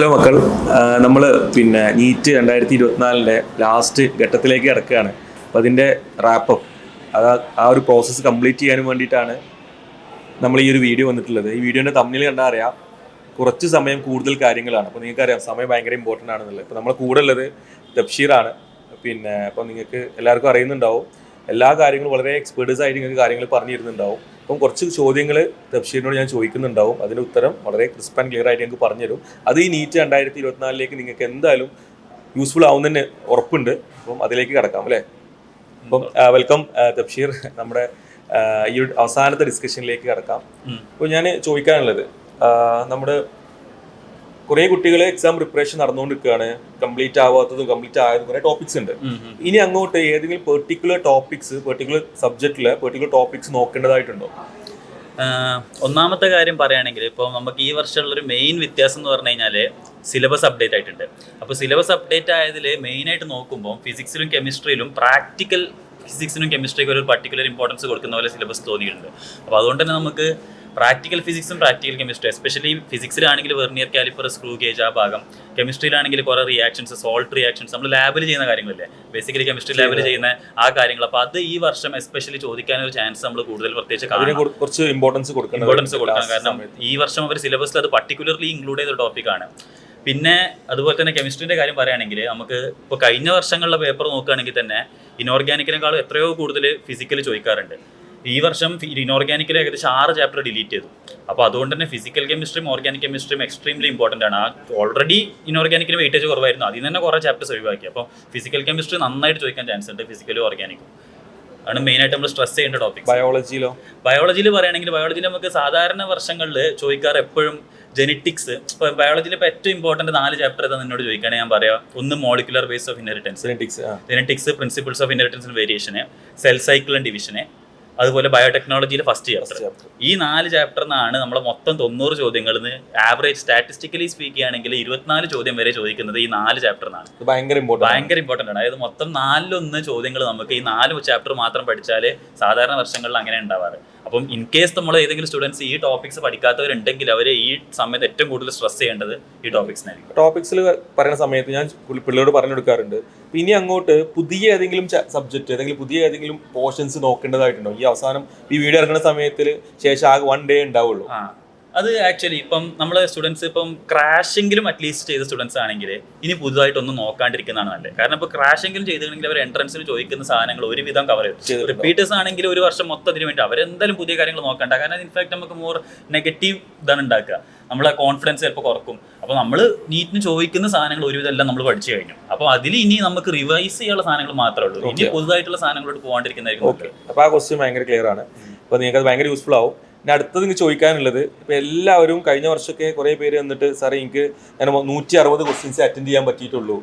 Hello മക്കൾ, നമ്മൾ NEET 2024 last ഘട്ടത്തിലേക്ക് കിടക്കുകയാണ്. അപ്പോൾ അതിൻ്റെ റാപ്പപ്പ് ആ ഒരു പ്രോസസ്സ് കംപ്ലീറ്റ് ചെയ്യാനും വേണ്ടിയിട്ടാണ് നമ്മൾ ഈ ഒരു വീഡിയോ വന്നിട്ടുള്ളത്. ഈ വീഡിയോൻ്റെ തമ്മിൽ കണ്ടാൽ അറിയാം കുറച്ച് സമയം കൂടുതൽ കാര്യങ്ങളാണ്. അപ്പോൾ നിങ്ങൾക്കറിയാം സമയം ഭയങ്കര ഇമ്പോർട്ടൻ്റ് ആണെന്നുള്ളത്. ഇപ്പോൾ നമ്മളെ കൂടെ ഉള്ളത് തബ്ഷീറാണ്. അപ്പോൾ നിങ്ങൾക്ക് എല്ലാവർക്കും അറിയുന്നുണ്ടാവും, എല്ലാ കാര്യങ്ങളും വളരെ എക്സ്പേർട്ടീസ് ആയിട്ട് നിങ്ങൾക്ക് കാര്യങ്ങൾ പറഞ്ഞു തരുന്നുണ്ടാവും. അപ്പം കുറച്ച് ചോദ്യങ്ങൾ തബ്ഷീറിനോട് ഞാൻ ചോദിക്കുന്നുണ്ടാവും. അതിൻ്റെ ഉത്തരം വളരെ ക്രിസ്പ് ആൻഡ് ക്ലിയർ ആയിട്ട് ഞങ്ങൾക്ക് പറഞ്ഞുതരും. അത് ഈ നീറ്റ് 2024 നിങ്ങൾക്ക് എന്തായാലും യൂസ്ഫുൾ ആവുന്നതിന് ഉറപ്പുണ്ട്. അപ്പം അതിലേക്ക് കിടക്കാം അല്ലേ. അപ്പം വെൽക്കം തബ്ഷീർ, നമ്മുടെ ഈ ഒരു അവസാനത്തെ ഡിസ്കഷനിലേക്ക് കിടക്കാം. അപ്പോൾ ഞാൻ ചോദിക്കാനുള്ളത്, നമ്മുടെ കുറേ കുട്ടികൾ എക്സാം പ്രിപ്പറേഷൻ നടന്നുകൊണ്ടിരിക്കുകയാണ്. കംപ്ലീറ്റ് ആവാത്തതും കംപ്ലീറ്റ് ആയതും കുറേ ടോപ്പിക്സ് ഉണ്ട്. ഇനി അങ്ങോട്ട് ഏതെങ്കിലും പെർട്ടിക്കുലർ ടോപ്പിക്സ് നോക്കേണ്ടതായിട്ടുണ്ടോ? ഒന്നാമത്തെ കാര്യം പറയുകയാണെങ്കിൽ ഇപ്പോൾ നമുക്ക് ഈ വർഷമുള്ളൊരു മെയിൻ വ്യത്യാസം എന്ന് പറഞ്ഞു കഴിഞ്ഞാൽ സിലബസ് അപ്ഡേറ്റ് ആയിട്ടുണ്ട്. അപ്പോൾ സിലബസ് അപ്ഡേറ്റ് ആയതിൽ മെയിനായിട്ട് നോക്കുമ്പോൾ ഫിസിക്സിലും കെമിസ്ട്രിയിലും പ്രാക്ടിക്കൽ ഫിസിക്സിനും കെമിസ്ട്രിക്കും ഒരു പർട്ടിക്കുലർ ഇമ്പോർട്ടൻസ് കൊടുക്കുന്ന പോലെ സിലബസ് തോന്നിയിട്ടുണ്ട്. അപ്പോൾ അതുകൊണ്ട് തന്നെ നമുക്ക് പ്രാക്ടിക്കൽ ഫിസിക്സും പ്രാക്ടിക്കൽ കെമിസ്ട്രി, എസ്പെഷ്യലി ഫിസിക്സിലാണെങ്കിൽ വെർണിയർ കാലിപ്പർ, സ്ക്രൂ ഗേജ് ആ ഭാഗം, കെമിസ്ട്രിയിലാണെങ്കിൽ കുറേ റിയാക്ഷൻസ്, സോൾട്ട് റിയാക്ഷൻസ്, നമ്മൾ ലാബിൽ ചെയ്യുന്ന കാര്യങ്ങളില്ലേ, ബേസിക്കലി കെമിസ്ട്രി ലാബിൽ ചെയ്യുന്ന ആ കാര്യങ്ങൾ. അപ്പോൾ അത് ഈ വർഷം എസ്പെഷ്യലി ചോദിക്കാനൊരു ചാൻസ് നമ്മൾ കൂടുതൽ പ്രത്യേകിച്ച് കുറച്ച് ഇമ്പോർട്ടൻസ് കൊടുക്കണം. കാരണം ഈ വർഷം അവർ സിലബസിൽ അത് പർട്ടിക്കുലർലി ഇൻക്ലൂഡ് ചെയ്ത ടോപ്പിക്കാണ്. പിന്നെ അതുപോലെ തന്നെ കെമിസ്ട്രീൻ്റെ കാര്യം പറയുകയാണെങ്കിൽ നമുക്ക് ഇപ്പോൾ കഴിഞ്ഞ വർഷങ്ങളിലെ പേപ്പർ നോക്കുകയാണെങ്കിൽ തന്നെ ഇനോർഗാനിക്കിനേക്കാളും എത്രയോ കൂടുതൽ ഫിസിക്കൽ ചോദിക്കാറുണ്ട്. ഈ വർഷം ഇനോർഗാനിക്കിൽ ഏകദേശം 6 ചാപ്റ്റർ ഡിലീറ്റ് ചെയ്തു. അപ്പോൾ അതുകൊണ്ട് തന്നെ ഫിസിക്കൽ കെമിസ്ട്രിയും ഓർഗാനിക് കെമിസ്ട്രിയും എക്സ്ട്രീംലി ഇമ്പോർട്ടൻ്റ് ആണ്. ഓൾറെഡി ഇനോർഗാനിക്കിന് വെയിറ്റേജ് കുറവായിരുന്നു, അതിൽ തന്നെ കുറേ ചാപ്റ്റേഴ്സ് ഒഴിവാക്കി. അപ്പോൾ ഫിസിക്കൽ കെമിസ്ട്രി നന്നായിട്ട് ചോദിക്കാൻ ചാൻസ് ഉണ്ട്. ഫിസിക്കലും ഓർഗാനിക്കും ആണ് മെയിനായിട്ട് നമ്മൾ സ്ട്രെസ് ചെയ്യേണ്ട ടോപ്പിക്. ബയോളജിയിൽ പറയുകയാണെങ്കിൽ ബയോളജിയിൽ നമുക്ക് സാധാരണ വർഷങ്ങളിൽ ചോദിക്കാറ് എപ്പോഴും ജെനറ്റിക്സ്. ഇപ്പോൾ ബയോളജിയിൽ ഇപ്പോൾ ഏറ്റവും ഇമ്പോർട്ടൻറ്റ് 4 ചാപ്റ്റർ ഏതാ നിന്നോട് ചോദിക്കുകയാണെങ്കിൽ ഞാൻ പറയാം, ഒന്ന് molecular base of inheritance, genetics, principles of inheritance and variation, cell cycle and division, അതുപോലെ ബയോടെക്നോളജിയിൽ ഫസ്റ്റ് ചാപ്റ്റർ. ഈ 4 ചാപ്റ്ററിനാണ് നമ്മൾ മൊത്തം 90 ചോദ്യങ്ങളിൽ നിന്ന് ആവറേജ് സ്റ്റാറ്റിസ്റ്റിക്കലി സ്പീക്ക് ചെയ്യുകയാണെങ്കിൽ 24 ചോദ്യം വരെ ചോദിക്കുന്നത് ഈ 4 ചാപ്റ്ററിനാണ്. ഭയങ്കര ഇമ്പോർട്ടൻ്റ് ആണ്. അതായത് മൊത്തം 4-1 ചോദ്യങ്ങൾ നമുക്ക് ഈ 4 ചാപ്റ്റർ മാത്രം പഠിച്ചാൽ സാധാരണ വർഷങ്ങളിൽ അങ്ങനെ ഉണ്ടാവാറ്. അപ്പം ഇൻ കേസ് നമ്മൾ ഏതെങ്കിലും സ്റ്റുഡൻസ് ഈ ടോപ്പിക്സ് പഠിക്കാത്തവരുണ്ടെങ്കിൽ അവർ ഈ സമയത്ത് ഏറ്റവും കൂടുതൽ സ്ട്രെസ് ചെയ്യേണ്ടത് ഈ ടോപ്പിക്സിനായിരിക്കും. ടോപ്പിക്സിൽ പറയുന്ന സമയത്ത് ഞാൻ പിള്ളേരോട് പറഞ്ഞു കൊടുക്കാറുണ്ട്, ഇനി അങ്ങോട്ട് പുതിയ ഏതെങ്കിലും സബ്ജക്റ്റ്, പുതിയ ഏതെങ്കിലും പോർഷൻസ് നോക്കേണ്ടതായിട്ടുണ്ടോ? ഈ അവസാനം ഈ വീഡിയോ ഇറങ്ങുന്ന സമയത്തിൽ ശേഷം ആകെ 1 ഡേ ഉണ്ടാവുള്ളൂ. അത് ആക്ച്വലി ഇപ്പം നമ്മൾ സ്റ്റുഡൻസ് ഇപ്പം ക്രാഷെങ്കിലും അറ്റ്ലീസ്റ്റ് ചെയ്ത സ്റ്റുഡൻസ് ആണെങ്കിൽ ഇനി പുതുതായിട്ടൊന്നും നോക്കാണ്ടിരിക്കുന്നതാണ് നല്ലത്. കാരണം ഇപ്പോൾ ക്രാഷെങ്കിലും ചെയ്തിട്ടുണ്ടെങ്കിൽ അവർ എൻട്രൻസിന് ചോദിക്കുന്ന സാധനങ്ങൾ ഒരുവിധം കവർ ചെയ്യും. റിപ്പീറ്റേഴ്സ് ആണെങ്കിൽ ഒരു വർഷം മൊത്തം അതിന് വേണ്ടി അവരെന്തായാലും പുതിയ കാര്യങ്ങൾ നോക്കണ്ട. കാരണം ഇൻഫാക്ട് നമുക്ക് മോർ നെഗറ്റീവ് ഇതാണ് ഉണ്ടാക്കുക, നമ്മളെ കോൺഫിഡൻസ് ചിലപ്പോൾ കുറക്കും. അപ്പോൾ നമ്മൾ നീറ്റിന് ചോദിക്കുന്ന സാധനങ്ങൾ ഒരുവിധം എല്ലാം നമ്മൾ പഠിച്ചു കഴിഞ്ഞു. അപ്പോൾ അതിൽ ഇനി നമുക്ക് റിവൈസ് ചെയ്യാനുള്ള സാധനങ്ങൾ മാത്രമേ ഉള്ളൂ. ഇനി പുതുതായിട്ടുള്ള സാധനങ്ങളോട് പോകാണ്ടിരിക്കുന്നതായിരിക്കും. അപ്പോൾ ആ ക്വസ്റ്റ്യൻ ഭയങ്കര ക്ലിയർ ആണ്. അപ്പോൾ നിങ്ങൾക്ക് അത് ഭയങ്കര യൂസ്ഫുൾ ആവും. പിന്നെ അടുത്തത് നിങ്ങൾക്ക് ചോദിക്കാനുള്ളത്, ഇപ്പോൾ എല്ലാവരും കഴിഞ്ഞ വർഷമൊക്കെ കുറേ പേര് വന്നിട്ട് സാറേ എനിക്ക് ഞാൻ 160 ക്വസ്റ്റ്യൻസ് അറ്റൻഡ് ചെയ്യാൻ പറ്റിയിട്ടുള്ളൂ,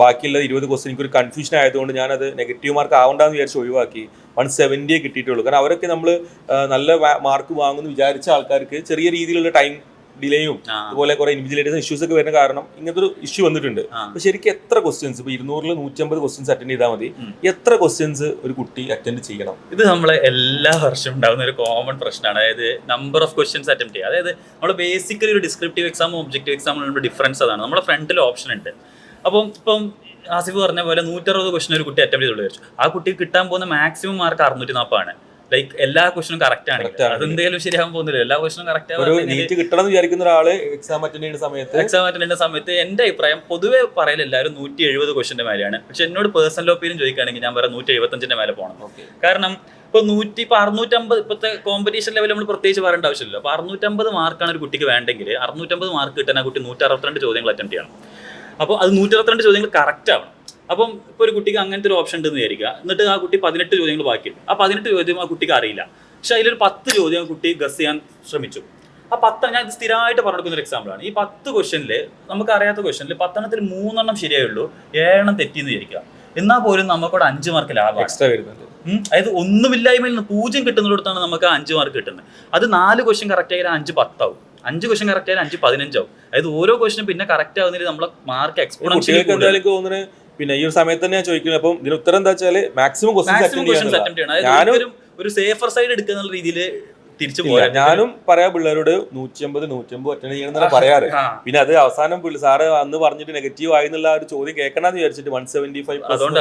ബാക്കിയുള്ള 20 ക്വസ്റ്റ്യൻ എനിക്കൊരു കൺഫ്യൂഷൻ ആയതുകൊണ്ട് ഞാനത് നെഗറ്റീവ് മാർക്ക് ആവണ്ടെന്ന് വിചാരിച്ച് ഒഴിവാക്കി, 170 കിട്ടിയിട്ടുള്ളൂ. കാരണം അവരൊക്കെ നമ്മൾ നല്ല മാർക്ക് വാങ്ങുമെന്ന് വിചാരിച്ച ആൾക്കാർക്ക് ചെറിയ രീതിയിലുള്ള ടൈം ഡിലേയും അതുപോലെ കുറെ ഇൻവിജിലേറ്റേഴ്സ് ഇഷ്യൂസ് ഒക്കെ വരുന്ന കാരണം ഇങ്ങനത്തെ ഒരു ഇഷ്യൂ വന്നിട്ടുണ്ട്. അപ്പൊ ശരിക്കും എത്ര ക്വസ്റ്റ്യൻസ്, ഇപ്പൊ 200-ൽ 150 ക്വസ്റ്റ്യൻസ് അറ്റൻഡ് ചെയ്താൽ മതി, എത്ര ക്വസ്റ്റ്യൻസ് ഒരു കുട്ടി അറ്റൻഡ് ചെയ്യണം? ഇത് നമ്മളെ എല്ലാ വർഷവും ഉണ്ടാകുന്ന ഒരു കോമൺ പ്രശ്നമാണ്. അതായത് നമ്പർ ഓഫ് ക്വസ്റ്റ്യൻസ് അറ്റൻഡ് ചെയ്യുക. അതായത് നമ്മൾ ബേസിക്കലി ഒരു ഡിസ്ക്രിപ്റ്റീവ് എക്സാമും ഒബ്ജക്റ്റീവ് എക്സാമും ഡിഫറൻസ് അതാണ്. നമ്മുടെ ഫ്രണ്ടിൽ ഓപ്ഷൻ ഉണ്ട്. ഇപ്പം ആസിഫ് പറഞ്ഞ പോലെ 160 ക്വസ്റ്റ്യൻ ഒരു കുട്ടി അറ്റൻഡ് ചെയ്തുള്ളൂ വിചാരിച്ചു. ആ കുട്ടിക്ക് കിട്ടാൻ പോകുന്ന മാക്സിമം മാർക്ക് 640 ആണ്. ലൈക്ക് എല്ലാ ക്വസ്റ്റനും കറക്റ്റ് ആണ്. അതെന്തായാലും ശരിയാകാൻ പോകുന്നില്ല. എല്ലാ ക്വസ്റ്റനും കറക്റ്റ് കിട്ടണം വിചാരിക്കുന്ന ഒരാള് എക്സാം അറ്റൻഡ് ചെയ്യുന്ന സമയത്ത് എന്റെ അഭിപ്രായം പൊതുവെ പറയൽ എല്ലാവരും 170 ക്വസ്റ്റന്റെ മേലെയാണ്. പക്ഷെ എന്നോട് പേഴ്സണൽ ഒപ്പീനിയൻ ചോദിക്കുകയാണെങ്കിൽ ഞാൻ പറയാം 175 മേലെ പോകണം. കാരണം ഇപ്പോൾ 650 ഇപ്പോഴത്തെ കോമ്പറ്റീഷൻ ലെവൽ നമ്മൾ പ്രത്യേകിച്ച് പറയേണ്ട ആവശ്യമില്ല. അപ്പോൾ 650 മാർക്കാണ് ഒരു കുട്ടിക്ക് വേണ്ടെങ്കിൽ 650 മാർക്ക് കിട്ടാൻ ആ കുട്ടി 162 ചോദ്യങ്ങൾ അറ്റൻഡ് ചെയ്യണം. അപ്പോൾ അത് 162 ചോദ്യങ്ങൾ കറക്റ്റ് ആവണം. അപ്പം ഇപ്പോൾ ഒരു കുട്ടിക്ക് അങ്ങനത്തെ ഒരു ഓപ്ഷൻ ഉണ്ടെന്ന് വിചാരിക്കുക. എന്നിട്ട് ആ കുട്ടി 18 ചോദ്യങ്ങൾ ബാക്കിയുണ്ട്. ആ 18 ചോദ്യം ആ കുട്ടിക്ക് അറിയില്ല. പക്ഷെ അതിലൊരു 10 ചോദ്യം കുട്ടി ഗസ് ചെയ്യാൻ ശ്രമിച്ചു. ആ 10 ഞാൻ ഇത് സ്ഥിരമായിട്ട് പറഞ്ഞു കൊടുക്കുന്ന ഒരു എക്സാമ്പിളാണ്. ഈ 10 ക്വസ്റ്റനിൽ നമുക്ക് അറിയാത്ത ക്വസ്റ്റനിൽ 10 3 ശരിയായുള്ളൂ, 7 തെറ്റിയെന്ന് വിചാരിക്കുക. എന്നാൽ പോലും നമുക്കവിടെ 5 മാർക്ക് ലാഭം എക്സ്ട്രാ വരുന്നുണ്ട്. അതായത് ഒന്നുമില്ലായ്മയിൽ നിന്ന് 0 കിട്ടുന്നിടത്താണ് നമുക്ക് 5 മാർക്ക് കിട്ടുന്നത്. അത് 4 ക്വസ്റ്റ്യൻ കറക്റ്റ് ആയാലും 5 10 ആവും, 5 ക്വസ്റ്റ്യൻ കറക്റ്റ് ആയാലും 5 15 ആവും. അതായത് ഓരോ ക്വസ്റ്റ്യനും പിന്നെ കറക്റ്റ് ആവുന്നതിൽ നമ്മളെ മാർക്ക് എക്സ്പോണൻഷ്യലി. പിന്നെ ഈ ഒരു സമയത്ത് തന്നെ ഞാൻ ചോദിക്കുന്നത്, അപ്പം ഇതിന് ഉത്തരം എന്താ വെച്ചാൽ മാക്സിമം ക്വസ്റ്റ്യൻസ് അറ്റൻഡ് ചെയ്യണം. ഒരു സേഫർ സൈഡ് എടുക്കുന്ന രീതിയിൽ തിരിച്ചു പോരാ. ഞാനും പറയാ പിള്ളേരോട് 150 അറ്റൻഡ് ചെയ്യണം പറയാറ്. പിന്നെ അത് അവസാനം സാറ് അന്ന് പറഞ്ഞിട്ട് നെഗറ്റീവ് ആയി എന്നുള്ള ഒരു ചോദ്യം കേൾക്കണമെന്ന് വിചാരിച്ചിട്ട് 175 അതുകൊണ്ട്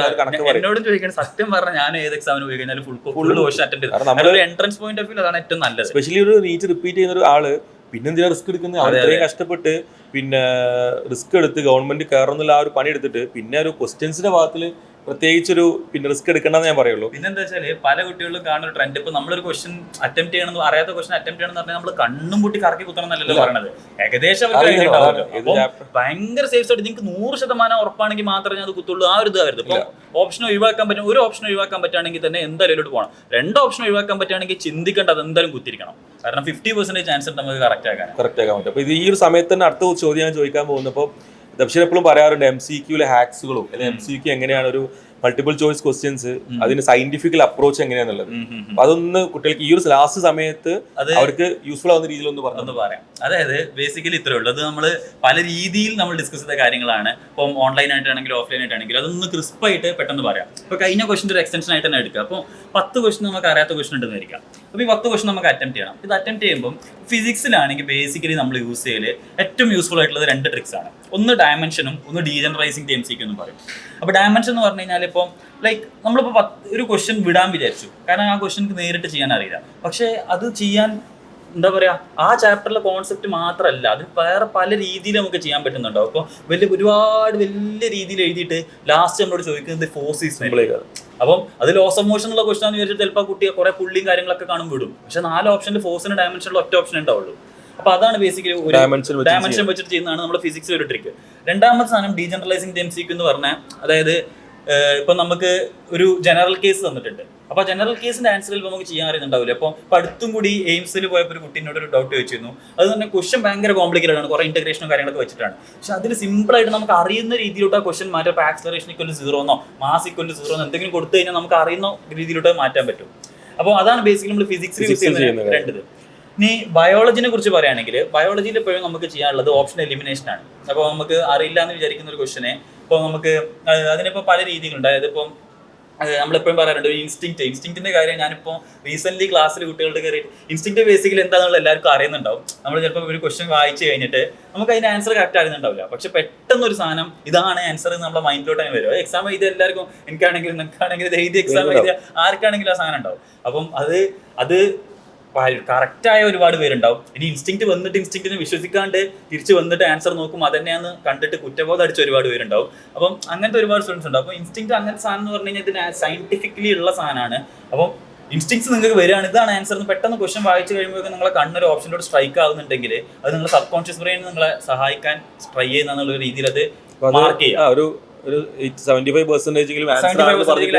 എന്നോടും ചോദിക്കണം. സത്യം പറഞ്ഞാൽ ഞാൻ ഏത് എക്സാമിന് പോയി കഴിഞ്ഞാൽ ഫുൾ ക്വസ്റ്റ്യൻ അറ്റൻഡ് ചെയ്തു. എൻട്രൻസ് പോയിന്റ് ഓഫ് വ്യൂ അതാണ് ഏറ്റവും നല്ലത്. സ്പെഷ്യലി ഒരു നീറ്റ് റിപ്പീറ്റ് ചെയ്യുന്ന ഒരു ആള് പിന്നെന്തിനാ റിസ്ക് എടുക്കുന്നത്? അത്രയും കഷ്ടപ്പെട്ട് പിന്നെ റിസ്ക് എടുത്ത് ഗവൺമെന്റ് കയറുന്നുള്ള ആ ഒരു പണി എടുത്തിട്ട് പിന്നെ ഒരു ക്വസ്റ്റ്യൻസിന്റെ ഭാഗത്തിൽ പ്രത്യേകിച്ചൊരു പിന്നെ റിസ്ക് എടുക്കണ്ടെന്ന് ഞാൻ പറയുള്ളൂ. പിന്നെ എന്താ വെച്ചാല് പല കുട്ടികളിലും കാണുന്ന ഒരു ട്രെൻഡ്, ഇപ്പൊ നമ്മളൊരു ക്വസ്റ്റ്യൻ അറ്റംപ്റ്റ് ചെയ്യണമെന്ന് അറിയാത്ത ക്വസ്റ്റ്യൻ അറ്റംപ്റ്റ് ചെയ്യണമെന്ന് പറഞ്ഞാൽ നമ്മൾ കണ്ണും പൊട്ടി കറക്കി കുത്തണം എന്നല്ലല്ലോ പറയണത്. ഏകദേശം ഭയങ്കര സേഫ് സൈഡ് നിങ്ങൾക്ക് 100% ഉറപ്പാണെങ്കിൽ മാത്രമേ അത് കുത്തുള്ളൂ. ആ ഒരു ഇതായിരുന്നു. ഇപ്പൊ ഓപ്ഷൻ ഒഴിവാക്കാൻ പറ്റും, ഒരു ഓപ്ഷൻ ഒഴിവാക്കാൻ പറ്റുകയാണെങ്കിൽ തന്നെ എന്തായാലും പോകണം. 2 ഓപ്ഷൻ ഒഴിവാക്കാൻ പറ്റുകയാണെങ്കിൽ ചിന്തിക്കേണ്ട അത് എന്തായാലും കുത്തിരിക്കണം. കാരണം 50% ചാൻസ് നമുക്ക് കറക്റ്റ് ആക്കാൻ പറ്റും. അപ്പൊ ഇത് ഈ ഒരു സമയത്ത് തന്നെ അടുത്ത ചോദ്യം ഞാൻ ചോദിക്കാൻ പോകുന്നപ്പോൾ ദർശൻ എപ്പോഴും പറയാറുണ്ട് MCQയിലെ ഹാക്സുകളും അല്ലെങ്കിൽ MCQ എങ്ങനെയാണ് ഒരു മൾട്ടിപ്പിൾ ചോയ്സ് ക്വസ്റ്റ്യൻസ് അതിന് സയന്റിഫിക്കൽ അപ്രോച്ച് എങ്ങനെയാന്നുള്ളത്. അപ്പൊ അതൊന്ന് കുട്ടികൾക്ക് ഈ ഒരു ലാസ്റ്റ് സമയത്ത് അവർക്ക് യൂസ്ഫുൾ ആവുന്ന രീതിയിൽ ഒന്ന് പറയാം. അതായത് ബേസിക്കലി ഇത്രേ ഉള്ളൂ. അത് നമ്മൾ പല രീതിയിൽ നമ്മൾ ഡിസ്കസ് ചെയ്ത കാര്യങ്ങളാണ്. ഇപ്പം ഓൺലൈൻ ആയിട്ടാണെങ്കിലും ഓഫ്ലൈൻ ആയിട്ടാണെങ്കിലും അതൊന്ന് ക്രിസ്പായിട്ട് പെട്ടെന്ന് പറയാം. ഇപ്പൊ കഴിഞ്ഞ ക്വസ്റ്റിന്റെ ഒരു എക്സ്റ്റൻഷൻ ആയിട്ട് തന്നെ എടുക്കുക. അപ്പോൾ 10 ക്വസ്റ്റൻ നമുക്ക് അറിയാത്ത ക്വസ്റ്റൻ ഉണ്ടെന്നായിരിക്കാം. അപ്പോൾ ഈ 10 ക്വസ്റ്റൻ നമുക്ക് അറ്റംപ്റ്റ് ചെയ്യണം. ഇത് അറ്റംപ്റ്റ് ചെയ്യുമ്പോൾ ഫിസിക്സിലാണെങ്കിൽ ബേസിക്കലി നമ്മൾ യൂസ് ചെയ്യല് ഏറ്റവും യൂസ്ഫുൾ ആയിട്ടുള്ളത് 2 ട്രിക്സ് ആണ്. ഒന്ന് ഡയമെൻഷനും ഒന്ന് ഡീജനറൈസിംഗ് MCQ എന്ന് പറയും. അപ്പോൾ ഡയമെൻഷൻ എന്ന് പറഞ്ഞു കഴിഞ്ഞാൽ ഇപ്പം ലൈക്ക് നമ്മളിപ്പോൾ ഒരു ക്വസ്റ്റ്യൻ വിടാൻ വിചാരിച്ചു, കാരണം ആ ക്വസ്റ്റ്യൻക്ക് നേരിട്ട് ചെയ്യാൻ അറിയില്ല. പക്ഷേ അത് ചെയ്യാൻ എന്താ പറയുക, ആ ചാപ്റ്ററിലെ കോൺസെപ്റ്റ് മാത്രമല്ല, അത് വേറെ പല രീതിയിൽ നമുക്ക് ചെയ്യാൻ പറ്റുന്നുണ്ടാവും. അപ്പോൾ ഒരുപാട് വലിയ രീതിയിൽ എഴുതിയിട്ട് ലാസ്റ്റ് നമ്മളോട് ചോദിക്കുന്നത് ഫോഴ്സ് ഈസ് സിമ്പിൾ. അപ്പം അത് ലോസ് ഓഫ് മോഷൻ ഉള്ള ക്വസ്റ്റൻ എന്ന് വിചാരിച്ചിട്ട് ചിലപ്പോൾ കുട്ടിയെ കുറെ പുള്ളിയും കാര്യങ്ങളൊക്കെ കാണും വിടും. പക്ഷെ 4 ഓപ്ഷനിൽ ഫോഴ്സിന് ഡയമെൻഷനിൽ ഒറ്റ ഓപ്ഷൻ ഉണ്ടാവുള്ളൂ. അപ്പൊ അതാണ് ബേസിക്കലി ഒരു ഡയമെൻഷൻ വെച്ചിട്ട് ചെയ്യുന്നതാണ് നമ്മുടെ ഫിസിക്സ് ഒരു ട്രിക്ക്. രണ്ടാമത്തെ സാധനം ഡീജനറലൈസിംഗ് MCQ എന്ന് പറഞ്ഞാൽ, അതായത് ഇപ്പൊ നമുക്ക് ഒരു ജനറൽ കേസ് തന്നിട്ടുണ്ട്. അപ്പൊ ജനറൽ കേസിന്റെ ആൻസറിൽ നമുക്ക് ചെയ്യാൻ അറിയുന്നുണ്ടാവില്ല. അപ്പോൾ അടുത്തും കൂടി എയിംസിൽ പോയപ്പോൾ ഒരു കുട്ടീനോട് ഒരു ഡൗട്ട് ചോദിച്ചിരുന്നു. അത് തന്നെ ക്വസ്റ്റൻ ഭയങ്കര കോംപ്ലിക്കേറ്റഡ് ആണ്, കുറെ ഇന്റഗ്രേഷനും കാര്യങ്ങളൊക്കെ വെച്ചിട്ടാണ്. പക്ഷെ അതിൽ സിമ്പിൾ ആയിട്ട് നമുക്ക് അറിയുന്ന രീതിയിലോട്ട് ആ ക്വസ്റ്റൻ മാറ്റാം. ഇപ്പോൾ ആക്സലറേഷൻ ഇക്വൽ 0 മാസ് ഇക്വൽ 0 എന്തെങ്കിലും കൊടുത്തു കഴിഞ്ഞാൽ നമുക്ക് അറിയുന്ന രീതിയിലോട്ട് മാറ്റാൻ പറ്റും. അപ്പോൾ അതാണ് ബേസിക്കലി നമ്മൾ ഫിസിക്സിൽ യൂസ് ചെയ്യുന്ന 2. ഇനി ബയോളജിനെ കുറിച്ച് പറയുകയാണെങ്കിൽ, ബയോളജിയിൽ എപ്പോഴും നമുക്ക് ചെയ്യാനുള്ളത് ഓപ്ഷൻ എലിമിനേഷൻ ആണ്. അപ്പോൾ നമുക്ക് അറിയില്ല എന്ന് വിചാരിക്കുന്ന ഒരു ക്വസ്റ്റനെ ഇപ്പോൾ നമുക്ക് അതിനിപ്പോൾ പല രീതികളുണ്ട്. അതായത് ഇപ്പം നമ്മളെപ്പോഴും പറയാറുണ്ട് ഇൻസ്റ്റിങ്ക്റ്റിന്റെ കാര്യം. ഞാനിപ്പോൾ റീസെന്റ് ക്ലാസ്സിൽ കുട്ടികളുടെ കയറി ഇൻസ്റ്റിങ്ക്റ്റ് ബേസിക്കലി എന്താണെന്നുള്ള എല്ലാവർക്കും അറിയുന്നുണ്ടാവും. നമ്മൾ ചിലപ്പോൾ ഒരു ക്വസ്റ്റൻ വായിച്ചു കഴിഞ്ഞിട്ട് നമുക്ക് അതിന്റെ ആൻസർ കറക്റ്റ് അറിയുന്നുണ്ടാവില്ല. പക്ഷെ പെട്ടെന്ന് ഒരു സാധനം ഇതാണ് ആൻസർ നമ്മുടെ മൈൻഡിലോട്ട് അങ്ങനെ വരും. എക്സാം എഴുതി എല്ലാവർക്കും, എനിക്കാണെങ്കിലും നിനക്കാണെങ്കിലും എഴുതി എക്സാം എഴുതിയ ആർക്കാണെങ്കിലും ആ സാധനം ഉണ്ടാവും. അപ്പം അത് കറക്റ്റായ ഒരുപാട് പേരുണ്ടാവും. ഇനി ഇൻസ്റ്റിങ്ക്റ്റ് വന്നിട്ട് ഇൻസ്റ്റിങ്ക്റ്റിനെ വിശ്വസിക്കാണ്ട് തിരിച്ച് വന്നിട്ട് ആൻസർ നോക്കും അതന്നെയാന്ന് കണ്ടിട്ട് കുറ്റബോധം അടിച്ച ഒരുപാട് പേരുണ്ടാവും. അപ്പം അങ്ങനത്തെ ഒരുപാട് സ്റ്റുഡൻസ് ഉണ്ടാവും. അപ്പോൾ ഇൻസ്റ്റിങ്ക്റ്റ് അങ്ങനത്തെ സാധനം എന്ന് പറഞ്ഞു കഴിഞ്ഞാൽ ഇതിന് സയന്റിഫിക്കലി ഉള്ള സാധനമാണ്. അപ്പം ഇൻസ്റ്റിങ്ക്ട്സ് നിങ്ങൾക്ക് വരികയാണ്, ഇതാണ് ആൻസർ എന്ന് പെട്ടെന്ന് ക്വസ്റ്റൻ വായിച്ചു കഴിയുമ്പോൾ നിങ്ങളെ കണ്ണൊരു ഓപ്ഷനിലോട്ട് സ്ട്രൈക്ക് ആകുന്നുണ്ടെങ്കിൽ അത് നിങ്ങളുടെ സബ് കോൺഷ്യസ് ബ്രെയിൻ നിങ്ങളെ സഹായിക്കാൻ ട്രൈ ചെയ്യുന്ന രീതിയിൽ അത് മാർക്ക് ചെയ്യാം. ഒരു 75%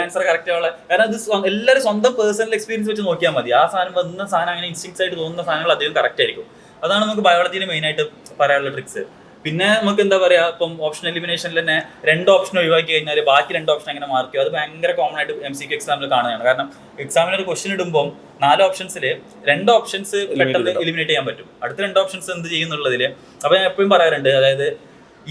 ആൻസർ കറക്റ്റ് ആവുള്ള. കാരണം ഇത് എല്ലാവരും സ്വന്തം പേഴ്സണൽ എക്സ്പീരിയൻസ് വെച്ച് നോക്കിയാൽ മതി. ആ സാധനം വന്ന സാധനം അങ്ങനെ ഇൻസ്റ്റിങ്ക്ട്സ് ആയിട്ട് തോന്നുന്ന സാധനങ്ങൾ അധികം കറക്റ്റ് ആയിരിക്കും. അതാണ് നമുക്ക് ബയോളജിയിൽ മെയിൻ ആയിട്ട് പറയാനുള്ള ട്രിക്സ്. പിന്നെ നമുക്ക് എന്താ പറയാ, ഇപ്പം ഓപ്ഷൻ എലിമിനേഷനിൽ തന്നെ 2 ഓപ്ഷൻ ഒഴിവാക്കി കഴിഞ്ഞാൽ ബാക്കി 2 ഓപ്ഷൻ അങ്ങനെ മാർക്ക് ചെയ്യും. അത് ഭയങ്കര കോമൺ ആയിട്ട് MCQ എക്സാമിൽ കാണുന്നതാണ്. കാരണം എക്സാമിന് ഒരു ക്വസ്റ്റൻ ഇടുമ്പോൾ 4 ഓപ്ഷൻസിൽ 2 ഓപ്ഷൻസ് പെട്ടെന്ന് എലിമിനേറ്റ് ചെയ്യാൻ പറ്റും. അടുത്ത 2 ഓപ്ഷൻസ് എന്ത് ചെയ്യുന്നുള്ളതിൽ അപ്പോൾ ഞാൻ എപ്പോഴും പറയാറുണ്ട്, അതായത്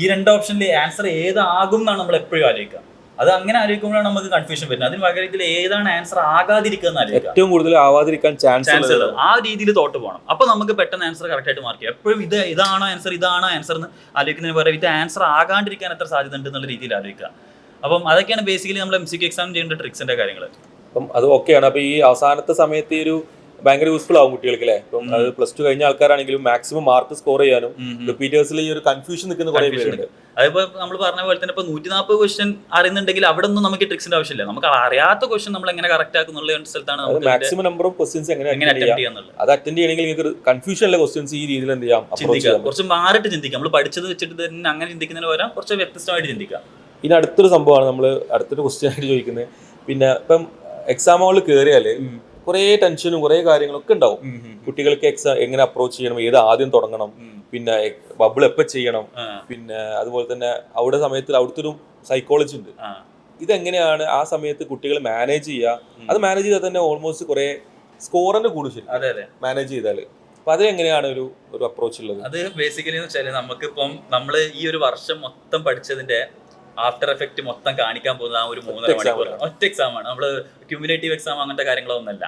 ഈ 2 ഓപ്ഷനിൽ ആൻസർ ഏതാകും എന്നാണ് നമ്മൾ എപ്പോഴും ആലോചിക്കുക. അത് അങ്ങനെ ആലോചിക്കുമ്പോഴാണ് നമുക്ക് കൺഫ്യൂഷൻ വരുന്നത്. അതിന് പകരം ഇതിൽ ഏതാണ് ആൻസർ ആകാതിരിക്കുക, ഏറ്റവും കൂടുതൽ ആവാതിരിക്കാൻ ചാൻസ് ഉള്ളത് ആ രീതിയിൽ തോട്ട് പോകണം. അപ്പൊ നമുക്ക് പെട്ടെന്ന് ആൻസർ കറക്റ്റ് ആയിട്ട് മാർക്ക് ചെയ്യാം. എപ്പോഴും ഇതാണോ ആൻസർ എന്ന് ആലോചിക്കുന്നതിന് പകരം ഇത് ആൻസർ ആകാണ്ടിരിക്കാൻ എത്ര സാധ്യത ഉണ്ട് എന്നുള്ള രീതിയിൽ ആലോചിക്കുക. അപ്പം അതൊക്കെയാണ് ബേസിക്കലി നമ്മൾ MCQ എക്സാം ചെയ്യേണ്ട ട്രിക്സിന്റെ കാര്യങ്ങൾ. അപ്പം അത് ഓക്കെയാണ്. അപ്പൊ ഈ അവസാനത്തെ സമയത്ത് ഈ ഒരു ഭയങ്കര യൂസ്ഫുൾ ആവും കുട്ടികൾക്ക് അല്ലേ. ഇപ്പം അത് +2 കഴിഞ്ഞ ആൾക്കാരാണെങ്കിലും മാക്സിമം മാർക്ക് സ്കോർ ചെയ്യാനും റിപ്പീറ്റേഴ്സിൽ ഈ ഒരു കൺഫ്യൂഷൻ നിൽക്കുന്ന കുറെ പേരുണ്ട്. അതിപ്പോ നമ്മൾ പറഞ്ഞ പോലെ തന്നെ ഇപ്പൊ 140 ക്വസ്റ്റൻ അറിയുന്നുണ്ടെങ്കിൽ അവിടെ ഒന്നും നമുക്ക് ട്രിക്സിന്റെ ആവശ്യമില്ല. നമുക്ക് അറിയാത്ത ക്വസ്റ്റൻ നമ്മൾ എങ്ങനെ കറക്റ്റ് ആക്കുന്നുള്ള സ്ഥലത്താണ് മാക്സിമം നമ്പർ ഓഫ് ക്വസ്റ്റൻസ് എങ്ങനെ അറ്റൻഡ് ചെയ്യാന്നുള്ളത്. അത് അറ്റൻഡ് ചെയ്യണമെങ്കിൽ നിങ്ങൾക്ക് കൺഫ്യൂഷൻ ഉള്ള ക്വസ്റ്റൻസ് ഈ രീതിയിൽ എന്ത് ചെയ്യാം, ചിന്തിക്കാം. കുറച്ച് മാറിയിട്ട് ചിന്തിക്കാം. നമ്മൾ പഠിച്ചത് വെച്ചിട്ട് തന്നെ അങ്ങനെ ചിന്തിക്കുന്നതിന് പകരം കുറച്ച് വ്യത്യസ്തമായിട്ട് ചിന്തിക്കാം. ഇനി അടുത്തൊരു സംഭവമാണ് നമ്മൾ അടുത്തൊരു ക്വസ്റ്റ്യൻ ആയിട്ട് ചോദിക്കുന്നത്. പിന്നെ ഇപ്പം എക്സാം ഹാളിൽ കയറിയാല് കുറെ ടെൻഷനും കുറെ കാര്യങ്ങളൊക്കെ ഉണ്ടാവും. കുട്ടികൾക്ക് എക്സാം എങ്ങനെ അപ്രോച്ച് ചെയ്യണം, ഏത് ആദ്യം തുടങ്ങണം, പിന്നെ ബബിൾ എപ്പോൾ ചെയ്യണം, പിന്നെ അതുപോലെ തന്നെ അവിടെ സമയത്ത് അവിടുത്തെ ഒരു സൈക്കോളജി ഉണ്ട്. ഇതെങ്ങനെയാണ് ആ സമയത്ത് കുട്ടികൾ മാനേജ് ചെയ്യുക? അത് മാനേജ് ചെയ്താൽ തന്നെ ഓൾമോസ്റ്റ് കുറെ സ്കോറിന്റെ കൂടുതൽ മാനേജ് ചെയ്താൽ. അപ്പൊ അത് എങ്ങനെയാണ് ഒരു അപ്രോച്ച് ഉള്ളത്? അത് ബേസിക്കലി എന്ന് വെച്ചാൽ നമുക്കിപ്പം നമ്മൾ ഈ ഒരു വർഷം മൊത്തം പഠിച്ചതിന്റെ ആഫ്റ്റർ എഫക്റ്റ് മൊത്തം കാണിക്കാൻ പോകുന്ന ആ ഒരു 3.5 മണിക്കൂർ ഒറ്റ എക്സാം ആണ്. നമ്മള് ക്യൂമുലേറ്റീവ് എക്സാം അങ്ങനത്തെ കാര്യങ്ങളൊന്നുമല്ല.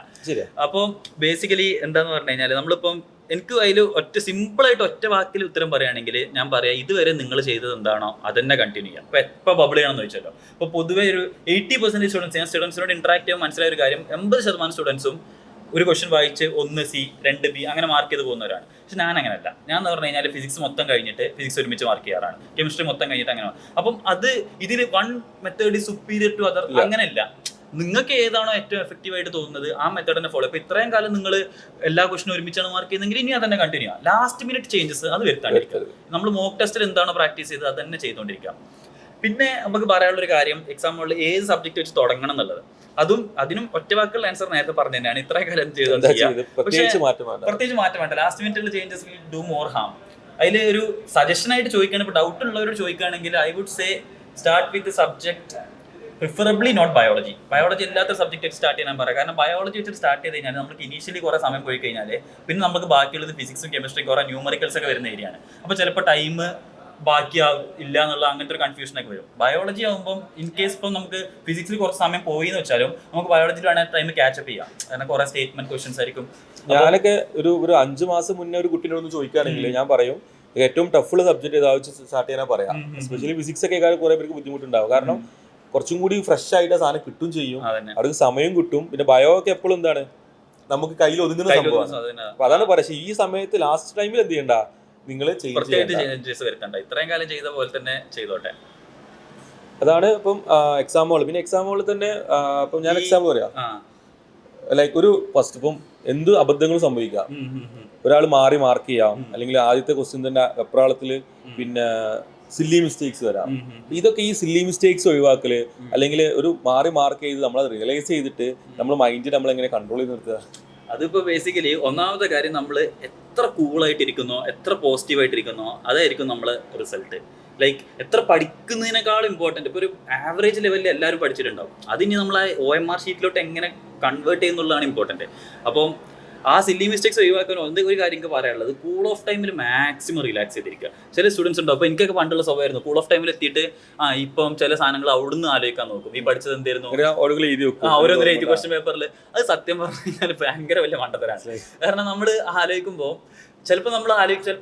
അപ്പോൾ ബേസിക്കലി എന്താന്ന് പറഞ്ഞു കഴിഞ്ഞാൽ നമ്മളിപ്പം എനിക്ക് അതിൽ സിമ്പിളായിട്ട് ഒറ്റ വാക്കിൽ ഉത്തരം പറയുകയാണെങ്കിൽ ഞാൻ പറയാം, ഇതുവരെ നിങ്ങൾ ചെയ്തത് എന്താണോ അതന്നെ കണ്ടിന്യൂ ചെയ്യാം. അപ്പോൾ എപ്പോൾ ബബിൾ ചെയ്യണമെന്ന് ചോദിച്ചല്ലോ. അപ്പോൾ പൊതുവേ ഒരു 80% സ്റ്റുഡൻസ്, ഞാൻ സ്റ്റുഡൻസിനോട് ഇന്ററാക്ട് ചെയ്യാൻ മനസ്സിലായ ഒരു കാര്യം, 80% സ്റ്റുഡൻസും ഒരു ക്വസ്റ്റ്യൻ വായിച്ച് 1 C 2 B അങ്ങനെ മാർക്ക് ചെയ്ത് പോകുന്നവരാണ്. പക്ഷെ ഞാൻ അങ്ങനെയല്ല. ഞാൻ എന്ന് പറഞ്ഞു കഴിഞ്ഞാൽ ഫിസിക്സ് മൊത്തം കഴിഞ്ഞിട്ട് ഫിസിക്സ് ഒരുമിച്ച് മാർക്ക് ചെയ്യാറാണ്, കെമിസ്ട്രി മൊത്തം കഴിഞ്ഞിട്ട് അങ്ങനെ. അപ്പം അത് ഇതിൽ one method superior to other അങ്ങനെയല്ല. നിങ്ങൾക്ക് ഏതാണോ ഏറ്റവും എഫക്റ്റീവ് ആയിട്ട് തോന്നുന്നത് ആ മെത്തേഡ് തന്നെ ഫോളോ. ഇപ്പൊ ഇത്രയും കാലം നിങ്ങൾ എല്ലാ ക്വസ്റ്റിനും ഒരുമിച്ചാണ് മാർക്ക് ചെയ്യുന്നതെങ്കിൽ ഇനി അതന്നെ കണ്ടിന്യൂ ചെയ്യാം. ലാസ്റ്റ് മിനിറ്റ് ചേഞ്ചസ് അത് വരുത്താണ്ടിരിക്കുക. നമ്മൾ മോക്ക് ടെസ്റ്റിൽ എന്താണോ പ്രാക്ടീസ് ചെയ്തത് അത് തന്നെ ചെയ്തുകൊണ്ടിരിക്കാം. പിന്നെ നമുക്ക് പറയാനുള്ളൊരു കാര്യം, എക്സാമുകളിൽ ഏത് സബ്ജക്ട് വെച്ച് തുടങ്ങണം എന്നുള്ളത്. അതിനും ഒറ്റവാക്കുള്ള ആൻസർ നേരത്തെ പറഞ്ഞു തന്നെയാണ്. ഇത്രയും കാലം ചെയ്തുകൊണ്ടിരിക്കുക. പ്രത്യേകിച്ച് മാറ്റം വേണ്ട. ലാസ്റ്റ് മിനിറ്റുള്ള changes will do more harm. അതിൽ ഒരു സജഷൻ ആയിട്ട് ചോദിക്കുകയാണ്, ഇപ്പോൾ ഡൗട്ട് ഉള്ളവരോട് ചോദിക്കുകയാണെങ്കിൽ I would say start with subject preferably not biology. Biology ഇല്ലാത്ത സബ്ജക്റ്റ് വെച്ച് സ്റ്റാർട്ട് ചെയ്യാൻ പറയാം. കാരണം ബയോളജി വെച്ചിട്ട് സ്റ്റാർട്ട് ചെയ്ത് കഴിഞ്ഞാൽ നമുക്ക് ഇനീഷ്യലി കുറേ സമയം പോയി കഴിഞ്ഞാൽ പിന്നെ നമുക്ക് ബാക്കിയുള്ളത് ഫിസിക്സും കെമിസ്ട്രിയും കുറേ ന്യൂമറിക്കൽസ് ഒക്കെ വരുന്ന ഏരിയയാണ്. അപ്പോൾ ചിലപ്പോൾ ടൈം ഇല്ല എന്നുള്ള അങ്ങനത്തെ ഒരു കൺഫ്യൂഷനൊക്കെ വരും. ബയോളജി ആകുമ്പോൾ ഇൻ കേസ് ഇപ്പം നമുക്ക് ഫിസിക്സിൽ കുറച്ച് സമയം പോയി എന്ന് വെച്ചാലും നമുക്ക് ബയോളജിയിൽ വേണമെങ്കിൽ ടൈം ക്യാച്ചപ്പ് ചെയ്യാം. കാരണം കുറേ സ്റ്റേറ്റ്മെന്റ് ക്വസ്റ്റ്യൻസ് ആയിരിക്കും. ഞാനൊക്കെ ഒരു 5 മാസം മുന്നേ ഒരു കുട്ടീനോട് ചോദിക്കുകയാണെങ്കിൽ ഞാൻ പറയും ഏറ്റവും ടഫുള്ള സബ്ജക്ട് ഏതാ വെച്ച് സ്റ്റാർട്ട് ചെയ്യാൻ പറയാം. എസ്പെഷ്യലി ഫിസിക്സ് ഒക്കെ കുറെ പേർക്ക് ബുദ്ധിമുട്ടുണ്ടാവും. കാരണം കുറച്ചും കൂടി ഫ്രഷ് ആയിട്ട് സാധനം കിട്ടും ചെയ്യും, അവർക്ക് സമയം കിട്ടും. പിന്നെ ബയോ ഒക്കെ എപ്പോഴും എന്താണ് നമുക്ക് കയ്യിൽ ഒതുങ്ങുന്ന സംഭവമാണ്. അപ്പൊ അതാണ് പറയുക, ഈ സമയത്ത് ലാസ്റ്റ് ടൈമിൽ എന്ത് ചെയ്യണ്ട, നിങ്ങൾ ഇത്രയും കാലം ചെയ്ത പോലെ തന്നെ ചെയ്തോട്ടെ. അതാണ് ഇപ്പം എക്സാമുകൾ. പിന്നെ എക്സാമുകളിൽ തന്നെ ഇപ്പം ഞാൻ എക്സാം പറയാം, ലൈക്ക് ഒരു ഫസ്റ്റ് ഇപ്പം എന്ത് അബദ്ധങ്ങളും സംഭവിക്കാം. ഒരാൾ മാറി മാർക്ക് ചെയ്യാം, അല്ലെങ്കിൽ ആദ്യത്തെ ക്വസ്റ്റ്യൻ തന്നെ വെപ്രാളത്തിൽ പിന്നെ സില്ലി മിസ്റ്റേക്സ് വരാം. ഇതൊക്കെ ഈ സില്ലി മിസ്റ്റേക്സ് ഒഴിവാക്കല്, അല്ലെങ്കിൽ ഒരു മാറി മാർക്ക് ചെയ്ത് നമ്മളത് റിയലൈസ് ചെയ്തിട്ട് നമ്മൾ മൈൻഡ് നമ്മളെങ്ങനെ കൺട്രോൾ ചെയ്ത് നിർത്തുക. അതിപ്പോ ബേസിക്കലി ഒന്നാമത്തെ കാര്യം, നമ്മൾ എത്ര കൂളായിട്ടിരിക്കുന്നോ എത്ര പോസിറ്റീവായിട്ടിരിക്കുന്നോ അതായിരിക്കും നമ്മളെ റിസൾട്ട്. ലൈക്ക് എത്ര പഠിക്കുന്നതിനേക്കാൾ ഇമ്പോർട്ടൻറ്റ്. ഇപ്പോൾ ഒരു ആവറേജ് ലെവലിൽ എല്ലാവരും പഠിച്ചിട്ടുണ്ടാവും, അതിനി നമ്മൾ ആ OMR ഷീറ്റിലോട്ട് എങ്ങനെ കൺവേർട്ട് ചെയ്യുന്നുള്ളതാണ് ഇമ്പോർട്ടൻറ്റ്. അപ്പം ആ സില്ലി മിസ്റ്റേക്സ് ഒഴിവാക്കാൻ ഒരു കാര്യം എനിക്ക് പറയാനുള്ളത്, കൂൾ ഓഫ് ടൈമിൽ മാക്സിമം റിലാക്സ് ചെയ്തിരിക്കുക. ചില സ്റ്റുഡൻസ് ഉണ്ടാവും, അപ്പോൾ എനിക്കൊക്കെ പണ്ടുള്ള സ്വഭാവമായിരുന്നു, കൂൾ ഓഫ് ടൈമിൽ എത്തിയിട്ട് ഇപ്പം ചില സാധനങ്ങൾ അവിടുന്ന് ആലോചിക്കാൻ നോക്കും, ഈ പഠിച്ചത് എന്തായിരുന്നു ഓരോന്നും എഴുതി ക്വസ്റ്റ്യൻ പേപ്പറിൽ. അത് സത്യം പറഞ്ഞു കഴിഞ്ഞാൽ ഭയങ്കര വലിയ മണ്ടത്തരാണ്. കാരണം നമ്മൾ ആലോചിക്കുമ്പോൾ ചിലപ്പോൾ നമ്മൾ